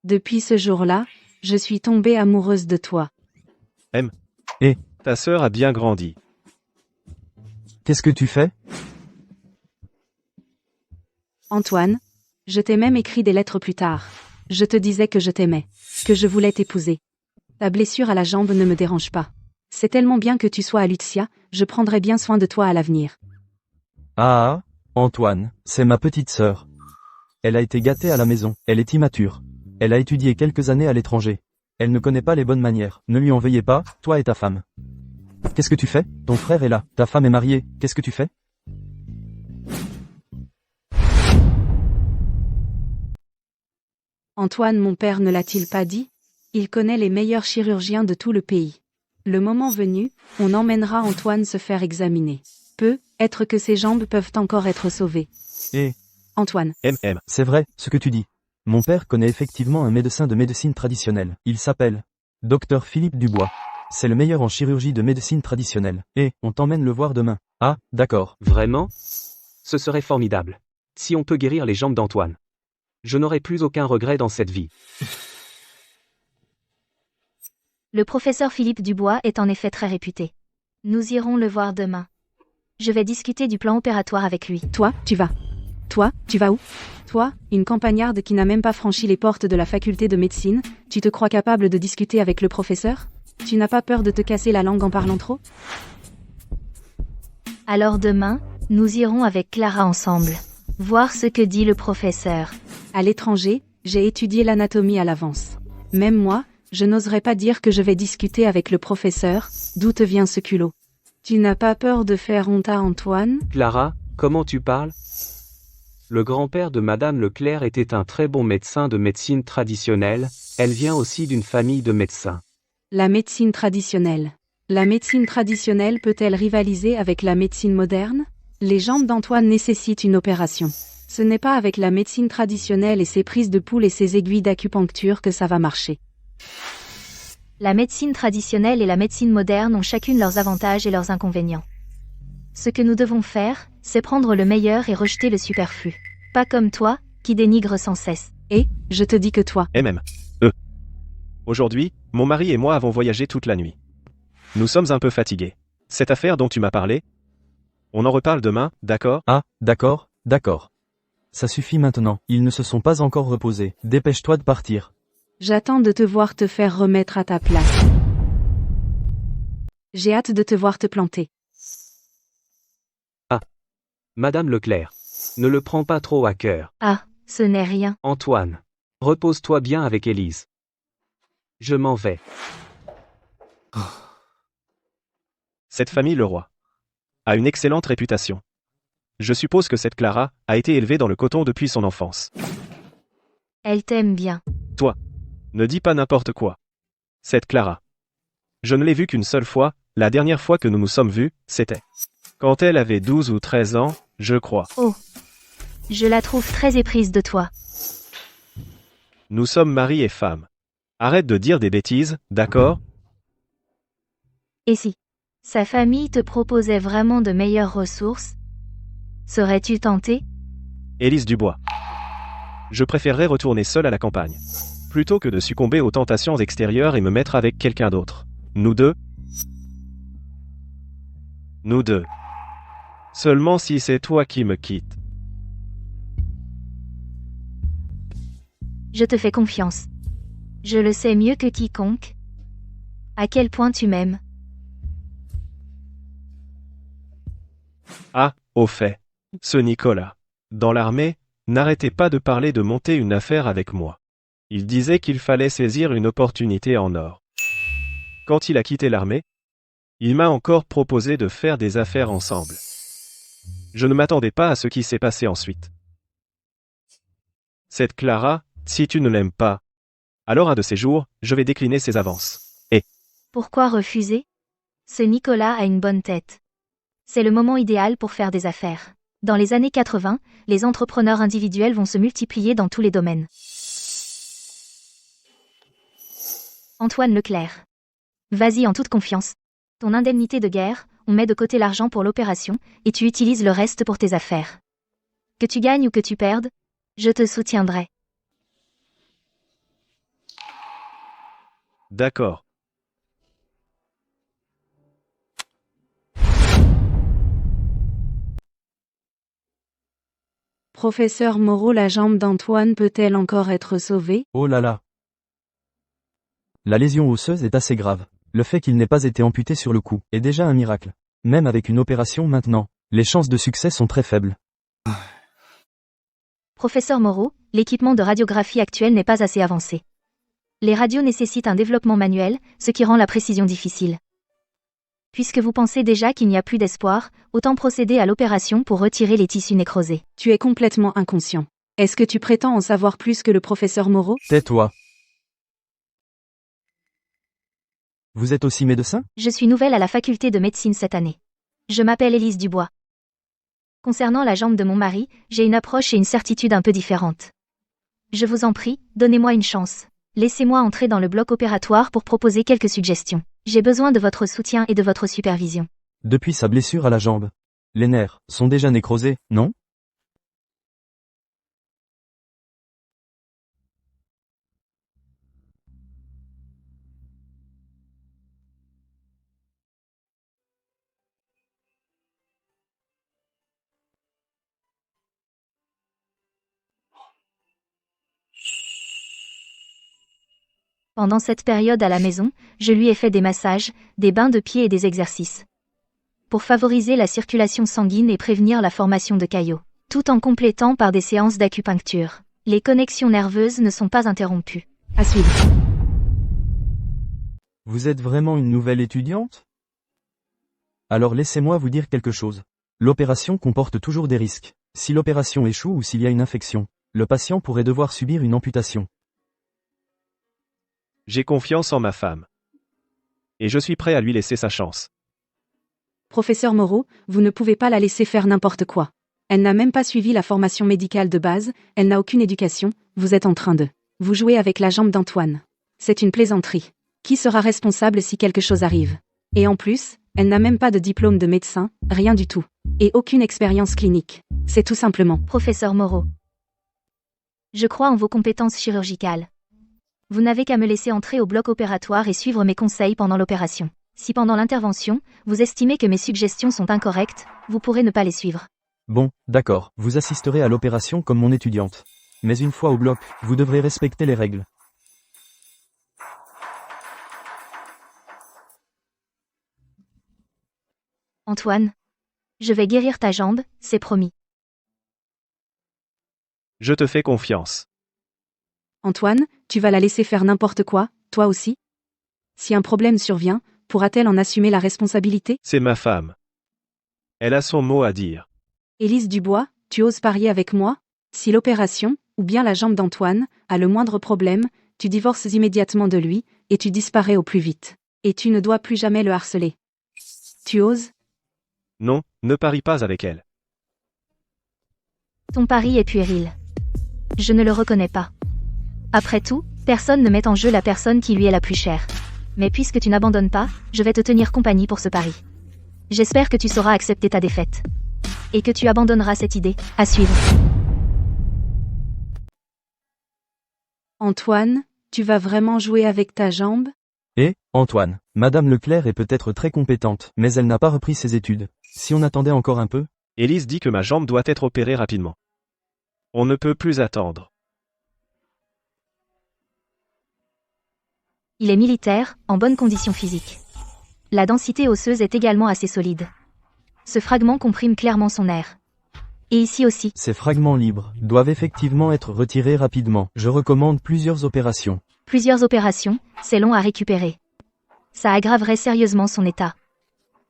Depuis ce jour-là, je suis tombée amoureuse de toi. Ta sœur a bien grandi. Qu'est-ce que tu fais? Antoine, je t'ai même écrit des lettres plus tard. Je te disais que je t'aimais, que je voulais t'épouser. Ta blessure à la jambe ne me dérange pas. C'est tellement bien que tu sois à Lucia, je prendrai bien soin de toi à l'avenir. Ah, Antoine, c'est ma petite sœur. Elle a été gâtée à la maison, elle est immature. Elle a étudié quelques années à l'étranger. Elle ne connaît pas les bonnes manières. Ne lui en veuillez pas, toi et ta femme. Qu'est-ce que tu fais? Ton frère est là, ta femme est mariée, qu'est-ce que tu fais? Antoine, mon père ne l'a-t-il pas dit? Il connaît les meilleurs chirurgiens de tout le pays. Le moment venu, on emmènera Antoine se faire examiner. Peut-être que ses jambes peuvent encore être sauvées. Et, Antoine, c'est vrai, ce que tu dis. Mon père connaît effectivement un médecin de médecine traditionnelle. Il s'appelle Dr Philippe Dubois. C'est le meilleur en chirurgie de médecine traditionnelle. Et, on t'emmène le voir demain. Ah, d'accord. Vraiment? Ce serait formidable. Si on peut guérir les jambes d'Antoine. Je n'aurai plus aucun regret dans cette vie. Le professeur Philippe Dubois est en effet très réputé. Nous irons le voir demain. Je vais discuter du plan opératoire avec lui. toi, tu vas. Toi, tu vas où? Toi, une campagnarde qui n'a même pas franchi les portes de la faculté de médecine, tu te crois capable de discuter avec le professeur? Tu n'as pas peur de te casser la langue en parlant trop? Alors demain, nous irons avec Clara ensemble. Voir ce que dit le professeur. À l'étranger, j'ai étudié l'anatomie à l'avance. Même moi, je n'oserais pas dire que je vais discuter avec le professeur, d'où te vient ce culot? Tu n'as pas peur de faire honte à Antoine? Clara, comment tu parles? Le grand-père de Madame Leclerc était un très bon médecin de médecine traditionnelle, elle vient aussi d'une famille de médecins. La médecine traditionnelle. La médecine traditionnelle peut-elle rivaliser avec la médecine moderne? Les jambes d'Antoine nécessitent une opération. Ce n'est pas avec la médecine traditionnelle et ses prises de pouls et ses aiguilles d'acupuncture que ça va marcher. La médecine traditionnelle et la médecine moderne ont chacune leurs avantages et leurs inconvénients. Ce que nous devons faire, c'est prendre le meilleur et rejeter le superflu. Pas comme toi, qui dénigre sans cesse. Et, je te dis que toi. Aujourd'hui, mon mari et moi avons voyagé toute la nuit. Nous sommes un peu fatigués. Cette affaire dont tu m'as parlé, on en reparle demain, d'accord? Ah, d'accord, d'accord. Ça suffit maintenant, ils ne se sont pas encore reposés. Dépêche-toi de partir. J'attends de te voir te faire remettre à ta place. J'ai hâte de te voir te planter. Madame Leclerc. Ne le prends pas trop à cœur. Ah, ce n'est rien. Antoine. Repose-toi bien avec Élise. Je m'en vais. Cette famille Leroy a une excellente réputation. Je suppose que cette Clara a été élevée dans le coton depuis son enfance. Elle t'aime bien. Ne dis pas n'importe quoi. Cette Clara. Je ne l'ai vue qu'une seule fois, la dernière fois que nous nous sommes vus, c'était quand elle avait 12 ou 13 ans, je crois. Oh. Je la trouve très éprise de toi. Nous sommes mari et femme. Arrête de dire des bêtises, d'accord? Et si sa famille te proposait vraiment de meilleures ressources, serais-tu tenté? Élise Dubois. Je préférerais retourner seule à la campagne. Plutôt que de succomber aux tentations extérieures et me mettre avec quelqu'un d'autre. Nous deux. Seulement si c'est toi qui me quittes. Je te fais confiance. Je le sais mieux que quiconque. À quel point tu m'aimes. Ah, au fait. Ce Nicolas. Dans l'armée, n'arrêtait pas de parler de monter une affaire avec moi. Il disait qu'il fallait saisir une opportunité en or. Quand il a quitté l'armée, il m'a encore proposé de faire des affaires ensemble. Je ne m'attendais pas à ce qui s'est passé ensuite. Cette Clara, si tu ne l'aimes pas, alors un de ces jours, je vais décliner ses avances. Et Pourquoi refuser? Ce Nicolas a une bonne tête. C'est le moment idéal pour faire des affaires. Dans les années 80, les entrepreneurs individuels vont se multiplier dans tous les domaines. Antoine Leclerc. Vas-y en toute confiance. Ton indemnité de guerre, on met de côté l'argent pour l'opération, et tu utilises le reste pour tes affaires. Que tu gagnes ou que tu perdes, je te soutiendrai. d'accord. Professeur Moreau, la jambe d'Antoine peut-elle encore être sauvée? Oh là là. La lésion osseuse est assez grave. Le fait qu'il n'ait pas été amputé sur le coup est déjà un miracle. Même avec une opération maintenant, les chances de succès sont très faibles. Professeur Moreau, l'équipement de radiographie actuel n'est pas assez avancé. Les radios nécessitent un développement manuel, ce qui rend la précision difficile. Puisque vous pensez déjà qu'il n'y a plus d'espoir, autant procéder à l'opération pour retirer les tissus nécrosés. Tu es complètement inconscient. Est-ce que tu prétends en savoir plus que le professeur Moreau? Tais-toi. Vous êtes aussi médecin? Je suis nouvelle à la faculté de médecine cette année. Je m'appelle Élise Dubois. Concernant la jambe de mon mari, j'ai une approche et une certitude un peu différentes. Je vous en prie, donnez-moi une chance. Laissez-moi entrer dans le bloc opératoire pour proposer quelques suggestions. J'ai besoin de votre soutien et de votre supervision. Depuis sa blessure à la jambe, les nerfs sont déjà nécrosés, non? Pendant cette période à la maison, je lui ai fait des massages, des bains de pieds et des exercices. Pour favoriser la circulation sanguine et prévenir la formation de caillots. Tout en complétant par des séances d'acupuncture. Les connexions nerveuses ne sont pas interrompues. À suivre. Vous êtes vraiment une nouvelle étudiante? Alors laissez-moi vous dire quelque chose. L'opération comporte toujours des risques. Si l'opération échoue ou s'il y a une infection, le patient pourrait devoir subir une amputation. J'ai confiance en ma femme. Et je suis prêt à lui laisser sa chance. Professeur Moreau, vous ne pouvez pas la laisser faire n'importe quoi. Elle n'a même pas suivi la formation médicale de base, elle n'a aucune éducation, vous êtes en train de vous jouer avec la jambe d'Antoine. C'est une plaisanterie. Qui sera responsable si quelque chose arrive? Et en plus, elle n'a même pas de diplôme de médecin, rien du tout. Et aucune expérience clinique. C'est tout simplement. Professeur Moreau. Je crois en vos compétences chirurgicales. Vous n'avez qu'à me laisser entrer au bloc opératoire et suivre mes conseils pendant l'opération. Si pendant l'intervention, vous estimez que mes suggestions sont incorrectes, vous pourrez ne pas les suivre. Bon, d'accord, vous assisterez à l'opération comme mon étudiante. Mais une fois au bloc, vous devrez respecter les règles. Antoine. Je vais guérir ta jambe, c'est promis. Je te fais confiance. Antoine, tu vas la laisser faire n'importe quoi, toi aussi? Si un problème survient, pourra-t-elle en assumer la responsabilité? C'est ma femme. Elle a son mot à dire. Élise Dubois, tu oses parier avec moi? Si l'opération, ou bien la jambe d'Antoine, a le moindre problème, tu divorces immédiatement de lui, et tu disparais au plus vite. Et tu ne dois plus jamais le harceler. Tu oses? Non, ne parie pas avec elle. Ton pari est puéril. Je ne le reconnais pas. Après tout, personne ne met en jeu la personne qui lui est la plus chère. Mais puisque tu n'abandonnes pas, je vais te tenir compagnie pour ce pari. J'espère que tu sauras accepter ta défaite. Et que tu abandonneras cette idée. À suivre. Antoine, tu vas vraiment jouer avec ta jambe? Et, Antoine, Madame Leclerc est peut-être très compétente, mais elle n'a pas repris ses études. Si on attendait encore un peu? Élise dit que ma jambe doit être opérée rapidement. On ne peut plus attendre. Il est militaire, en bonne condition physique. La densité osseuse est également assez solide. Ce fragment comprime clairement son nerf. Et ici aussi. Ces fragments libres doivent effectivement être retirés rapidement. Je recommande plusieurs opérations. Plusieurs opérations, c'est long à récupérer. Ça aggraverait sérieusement son état.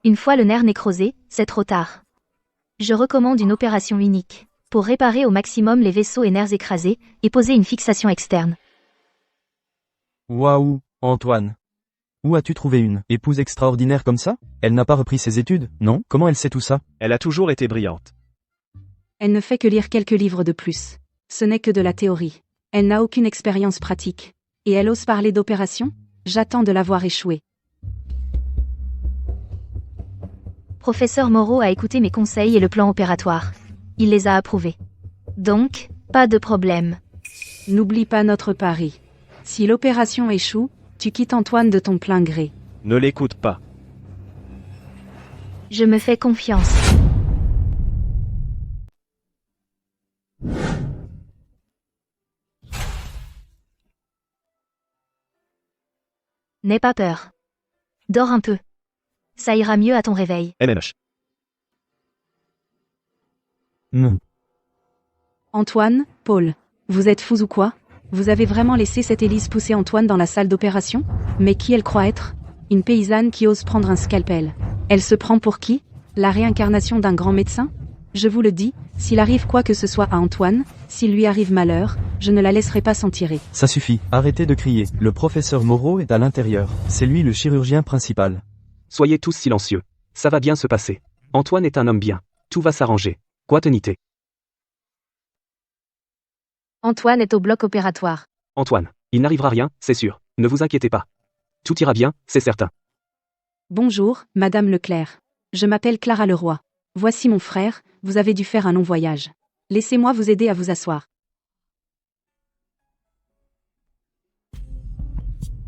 Une fois le nerf nécrosé, c'est trop tard. Je recommande une opération unique, pour réparer au maximum les vaisseaux et nerfs écrasés, et poser une fixation externe. Waouh, Antoine. Où as-tu trouvé une épouse extraordinaire comme ça? Elle n'a pas repris ses études, non? Comment elle sait tout ça? Elle a toujours été brillante. Elle ne fait que lire quelques livres de plus. Ce n'est que de la théorie. Elle n'a aucune expérience pratique. Et elle ose parler d'opération? J'attends de la voir échouer. Professeur Moreau a écouté mes conseils et le plan opératoire. Il les a approuvés. Donc, pas de problème. N'oublie pas notre pari. Si l'opération échoue, tu quittes Antoine de ton plein gré. Ne l'écoute pas. Je me fais confiance. N'aie pas peur. Dors un peu. Ça ira mieux à ton réveil. MMH. Antoine, Paul. Vous êtes fous ou quoi? Vous avez vraiment laissé cette Élise pousser Antoine dans la salle d'opération? Mais qui elle croit être? Une paysanne qui ose prendre un scalpel. Elle se prend pour qui? La réincarnation d'un grand médecin? Je vous le dis, s'il arrive quoi que ce soit à Antoine, s'il lui arrive malheur, je ne la laisserai pas s'en tirer. Ça suffit, arrêtez de crier. Le professeur Moreau est à l'intérieur. C'est lui le chirurgien principal. Soyez tous silencieux. Ça va bien se passer. Antoine est un homme bien. Tout va s'arranger. Quoi tenité? Antoine est au bloc opératoire. Antoine, il n'arrivera rien, c'est sûr. Ne vous inquiétez pas. Tout ira bien, c'est certain. Bonjour, Madame Leclerc. Je m'appelle Clara Leroy. Voici mon frère, vous avez dû faire un long voyage. Laissez-moi vous aider à vous asseoir.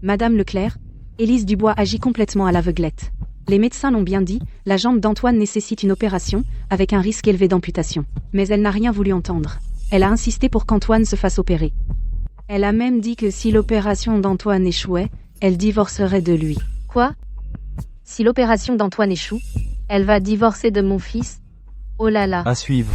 Madame Leclerc, Élise Dubois agit complètement à l'aveuglette. Les médecins l'ont bien dit, la jambe d'Antoine nécessite une opération, avec un risque élevé d'amputation. Mais elle n'a rien voulu entendre. Elle a insisté pour qu'Antoine se fasse opérer. Elle a même dit que si l'opération d'Antoine échouait, elle divorcerait de lui. Quoi? Si l'opération d'Antoine échoue, elle va divorcer de mon fils? Oh là là. À suivre.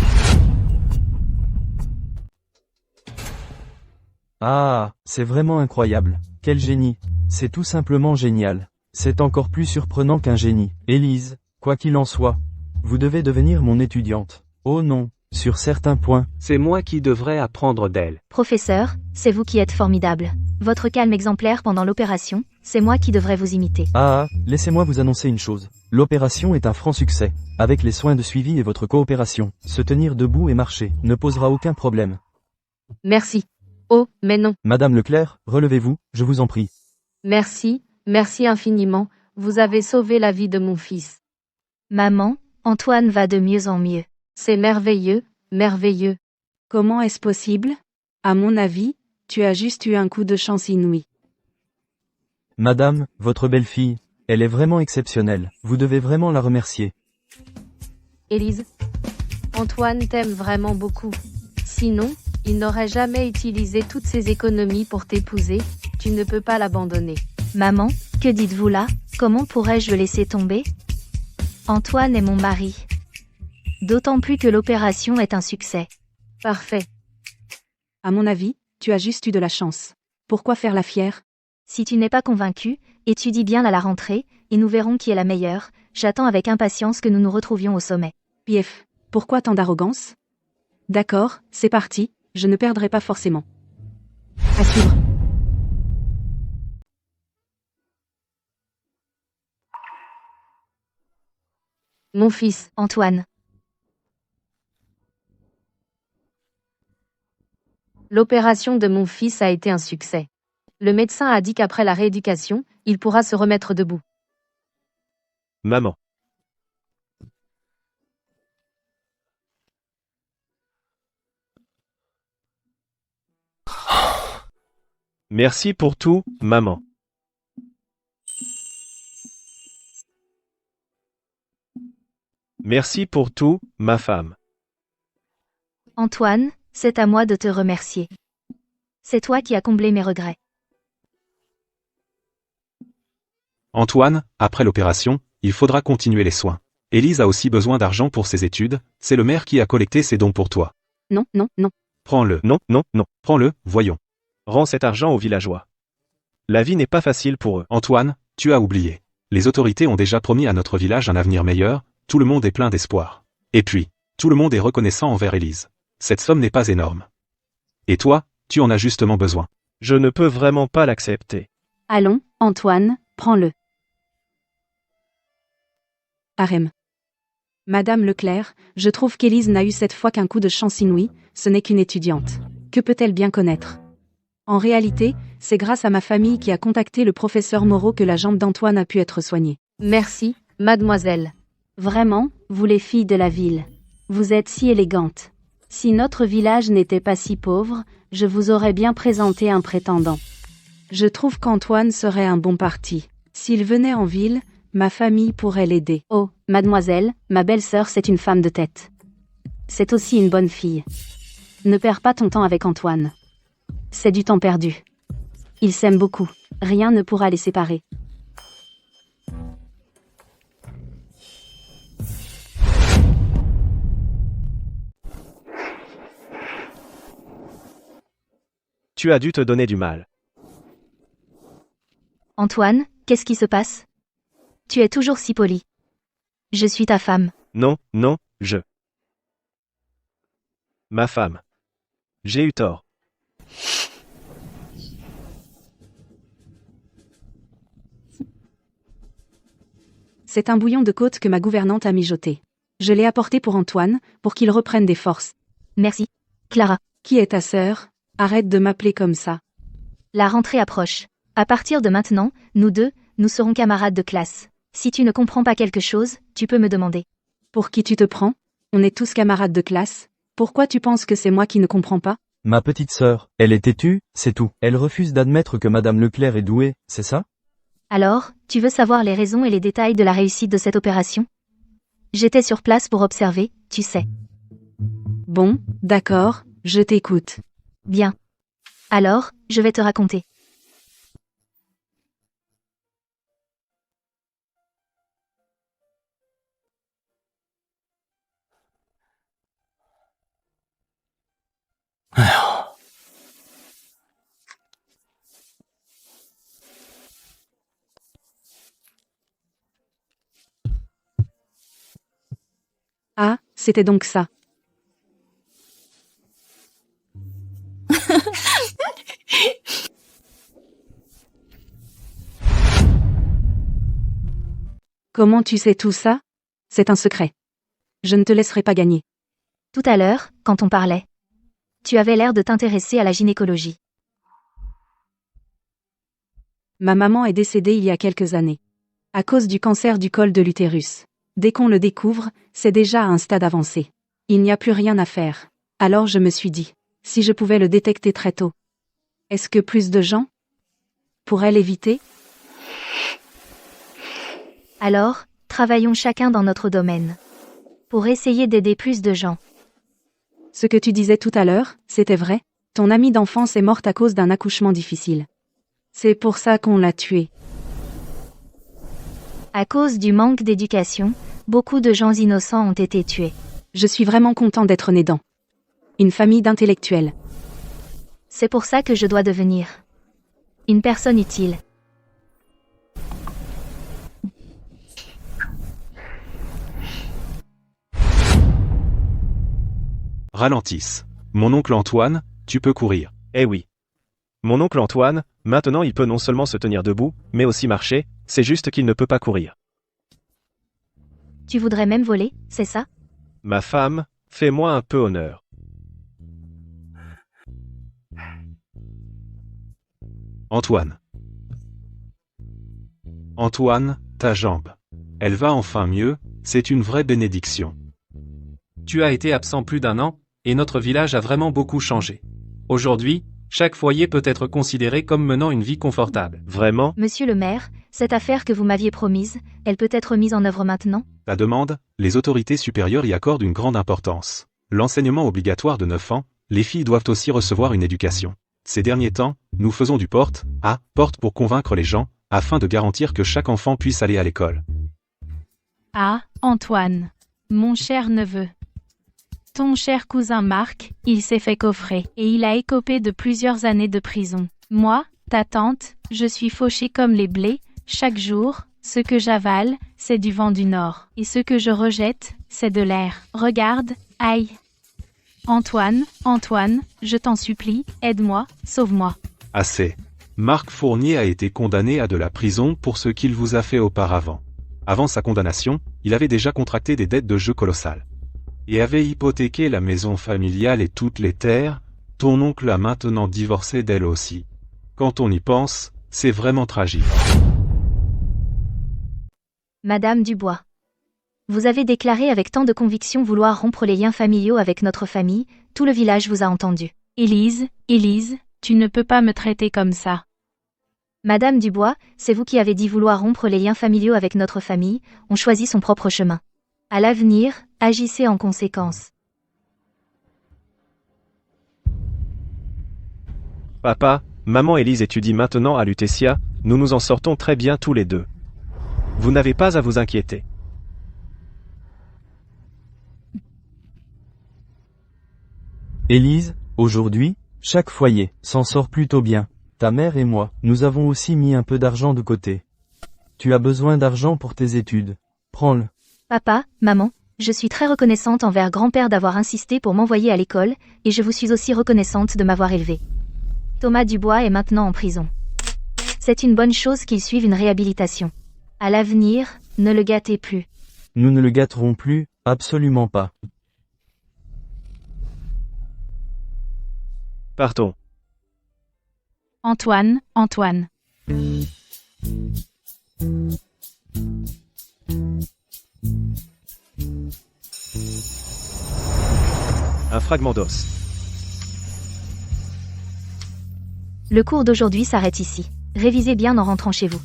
Ah, c'est vraiment incroyable. Quel génie. C'est tout simplement génial. C'est encore plus surprenant qu'un génie. Élise, quoi qu'il en soit, vous devez devenir mon étudiante. Oh non, sur certains points. C'est moi qui devrais apprendre d'elle. Professeur, c'est vous qui êtes formidable. Votre calme exemplaire pendant l'opération, c'est moi qui devrais vous imiter. Ah, laissez-moi vous annoncer une chose. L'opération est un franc succès. Avec les soins de suivi et votre coopération, se tenir debout et marcher ne posera aucun problème. Merci. Oh, mais non. Madame Leclerc, relevez-vous, je vous en prie. Merci, merci infiniment, vous avez sauvé la vie de mon fils. Maman, Antoine va de mieux en mieux. C'est merveilleux, merveilleux. Comment est-ce possible? À mon avis, tu as juste eu un coup de chance inouï. Madame, votre belle-fille, elle est vraiment exceptionnelle. Vous devez vraiment la remercier. Élise, Antoine t'aime vraiment beaucoup. Sinon, il n'aurait jamais utilisé toutes ses économies pour t'épouser, tu ne peux pas l'abandonner. Maman, que dites-vous là? Comment pourrais-je le laisser tomber? Antoine est mon mari. D'autant plus que l'opération est un succès. Parfait. À mon avis, tu as juste eu de la chance. Pourquoi faire la fière? Si tu n'es pas convaincu, étudie bien à la rentrée, et nous verrons qui est la meilleure. J'attends avec impatience que nous nous retrouvions au sommet. Pief, pourquoi tant d'arrogance? D'accord, c'est parti, je ne perdrai pas forcément. À suivre. Mon fils, Antoine. L'opération de mon fils a été un succès. Le médecin a dit qu'après la rééducation, il pourra se remettre debout. Maman. Merci pour tout, maman. Merci pour tout, ma femme. Antoine, c'est à moi de te remercier. C'est toi qui as comblé mes regrets. Antoine, après l'opération, il faudra continuer les soins. Élise a aussi besoin d'argent pour ses études, c'est le maire qui a collecté ses dons pour toi. Non, non, non. Prends-le. Non, non, non. Prends-le, voyons. Rends cet argent aux villageois. La vie n'est pas facile pour eux. Antoine, tu as oublié. Les autorités ont déjà promis à notre village un avenir meilleur, tout le monde est plein d'espoir. Et puis, tout le monde est reconnaissant envers Élise. Cette somme n'est pas énorme. Et toi, tu en as justement besoin. Je ne peux vraiment pas l'accepter. Allons, Antoine, prends-le. Harem. Madame Leclerc, je trouve qu'Élise n'a eu cette fois qu'un coup de chance inouï, ce n'est qu'une étudiante. Que peut-elle bien connaître? En réalité, c'est grâce à ma famille qui a contacté le professeur Moreau que la jambe d'Antoine a pu être soignée. Merci, mademoiselle. Vraiment, vous les filles de la ville. Vous êtes si élégantes. Si notre village n'était pas si pauvre, je vous aurais bien présenté un prétendant. Je trouve qu'Antoine serait un bon parti. S'il venait en ville, ma famille pourrait l'aider. Oh, mademoiselle, ma belle-sœur c'est une femme de tête. C'est aussi une bonne fille. Ne perds pas ton temps avec Antoine. C'est du temps perdu. Ils s'aiment beaucoup. Rien ne pourra les séparer. Tu as dû te donner du mal. Antoine, qu'est-ce qui se passe? Tu es toujours si poli. Je suis ta femme. Non, non, Ma femme. J'ai eu tort. C'est un bouillon de côte que ma gouvernante a mijoté. Je l'ai apporté pour Antoine, pour qu'il reprenne des forces. Merci. Clara. Qui est ta sœur? Arrête de m'appeler comme ça. La rentrée approche. À partir de maintenant, nous deux, nous serons camarades de classe. Si tu ne comprends pas quelque chose, tu peux me demander. Pour qui tu te prends? On est tous camarades de classe. Pourquoi tu penses que c'est moi qui ne comprends pas? Ma petite sœur, elle est têtue, c'est tout. Elle refuse d'admettre que Madame Leclerc est douée, c'est ça? Alors, tu veux savoir les raisons et les détails de la réussite de cette opération? J'étais sur place pour observer, tu sais. Bon, d'accord, je t'écoute. Bien. Alors, je vais te raconter. Ah, c'était donc ça. Comment tu sais tout ça? C'est un secret. Je ne te laisserai pas gagner. Tout à l'heure, quand on parlait. Tu avais l'air de t'intéresser à la gynécologie. Ma maman est décédée il y a quelques années. À cause du cancer du col de l'utérus. Dès qu'on le découvre, c'est déjà à un stade avancé. Il n'y a plus rien à faire. Alors je me suis dit, si je pouvais le détecter très tôt. Est-ce que plus de gens pourraient l'éviter? Alors, travaillons chacun dans notre domaine. Pour essayer d'aider plus de gens. Ce que tu disais tout à l'heure, c'était vrai. Ton amie d'enfance est morte à cause d'un accouchement difficile. C'est pour ça qu'on l'a tuée. À cause du manque d'éducation, beaucoup de gens innocents ont été tués. Je suis vraiment content d'être né dans une famille d'intellectuels. C'est pour ça que je dois devenir une personne utile. Ralentisse. Mon oncle Antoine, tu peux courir. Eh oui. Mon oncle Antoine, maintenant il peut non seulement se tenir debout, mais aussi marcher, c'est juste qu'il ne peut pas courir. Tu voudrais même voler, c'est ça? Ma femme, fais-moi un peu honneur. Antoine. Antoine, ta jambe. Elle va enfin mieux, c'est une vraie bénédiction. Tu as été absent plus d'1 an, et notre village a vraiment beaucoup changé. Aujourd'hui, chaque foyer peut être considéré comme menant une vie confortable. Vraiment? Monsieur le maire, cette affaire que vous m'aviez promise, elle peut être mise en œuvre maintenant? Ta demande, les autorités supérieures y accordent une grande importance. L'enseignement obligatoire de 9 ans, les filles doivent aussi recevoir une éducation. Ces derniers temps, nous faisons du porte-à-porte pour convaincre les gens, afin de garantir que chaque enfant puisse aller à l'école. Ah, Antoine. Mon cher neveu. Ton cher cousin Marc, il s'est fait coffrer, et il a écopé de plusieurs années de prison. Moi, ta tante, je suis fauchée comme les blés, chaque jour, ce que j'avale, c'est du vent du nord, et ce que je rejette, c'est de l'air. Regarde, aïe. Antoine, je t'en supplie, aide-moi, sauve-moi. Assez. Marc Fournier a été condamné à de la prison pour ce qu'il vous a fait auparavant. Avant sa condamnation, il avait déjà contracté des dettes de jeu colossales. Et avait hypothéqué la maison familiale et toutes les terres, ton oncle a maintenant divorcé d'elle aussi. Quand on y pense, c'est vraiment tragique. Madame Dubois. Vous avez déclaré avec tant de conviction vouloir rompre les liens familiaux avec notre famille, tout le village vous a entendu. Élise, tu ne peux pas me traiter comme ça. Madame Dubois, c'est vous qui avez dit vouloir rompre les liens familiaux avec notre famille, on choisit son propre chemin. À l'avenir, agissez en conséquence. Papa, Maman Élise étudie maintenant à Lutetia, nous nous en sortons très bien tous les deux. Vous n'avez pas à vous inquiéter. Élise, aujourd'hui, chaque foyer s'en sort plutôt bien. Ta mère et moi, nous avons aussi mis un peu d'argent de côté. Tu as besoin d'argent pour tes études. Prends-le. Papa, maman, je suis très reconnaissante envers grand-père d'avoir insisté pour m'envoyer à l'école, et je vous suis aussi reconnaissante de m'avoir élevée. Thomas Dubois est maintenant en prison. C'est une bonne chose qu'il suive une réhabilitation. À l'avenir, ne le gâtez plus. Nous ne le gâterons plus, absolument pas. Partons. Antoine, Antoine. Un fragment d'os. Le cours d'aujourd'hui s'arrête ici. Révisez bien en rentrant chez vous.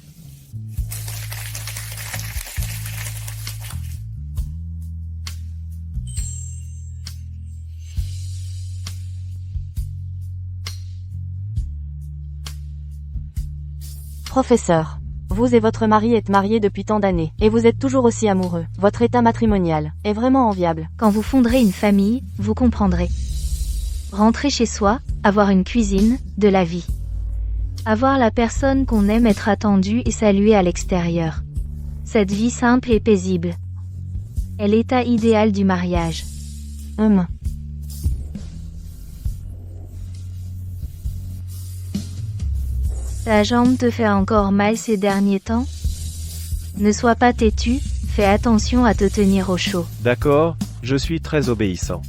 Professeur. Vous et votre mari êtes mariés depuis tant d'années, et vous êtes toujours aussi amoureux. Votre état matrimonial est vraiment enviable. Quand vous fonderez une famille, vous comprendrez. Rentrer chez soi, avoir une cuisine, de la vie. Avoir la personne qu'on aime être attendue et saluée à l'extérieur. Cette vie simple et paisible est l'état idéal du mariage. Ta jambe te fait encore mal ces derniers temps? Ne sois pas têtu, fais attention à te tenir au chaud. D'accord, je suis très obéissant.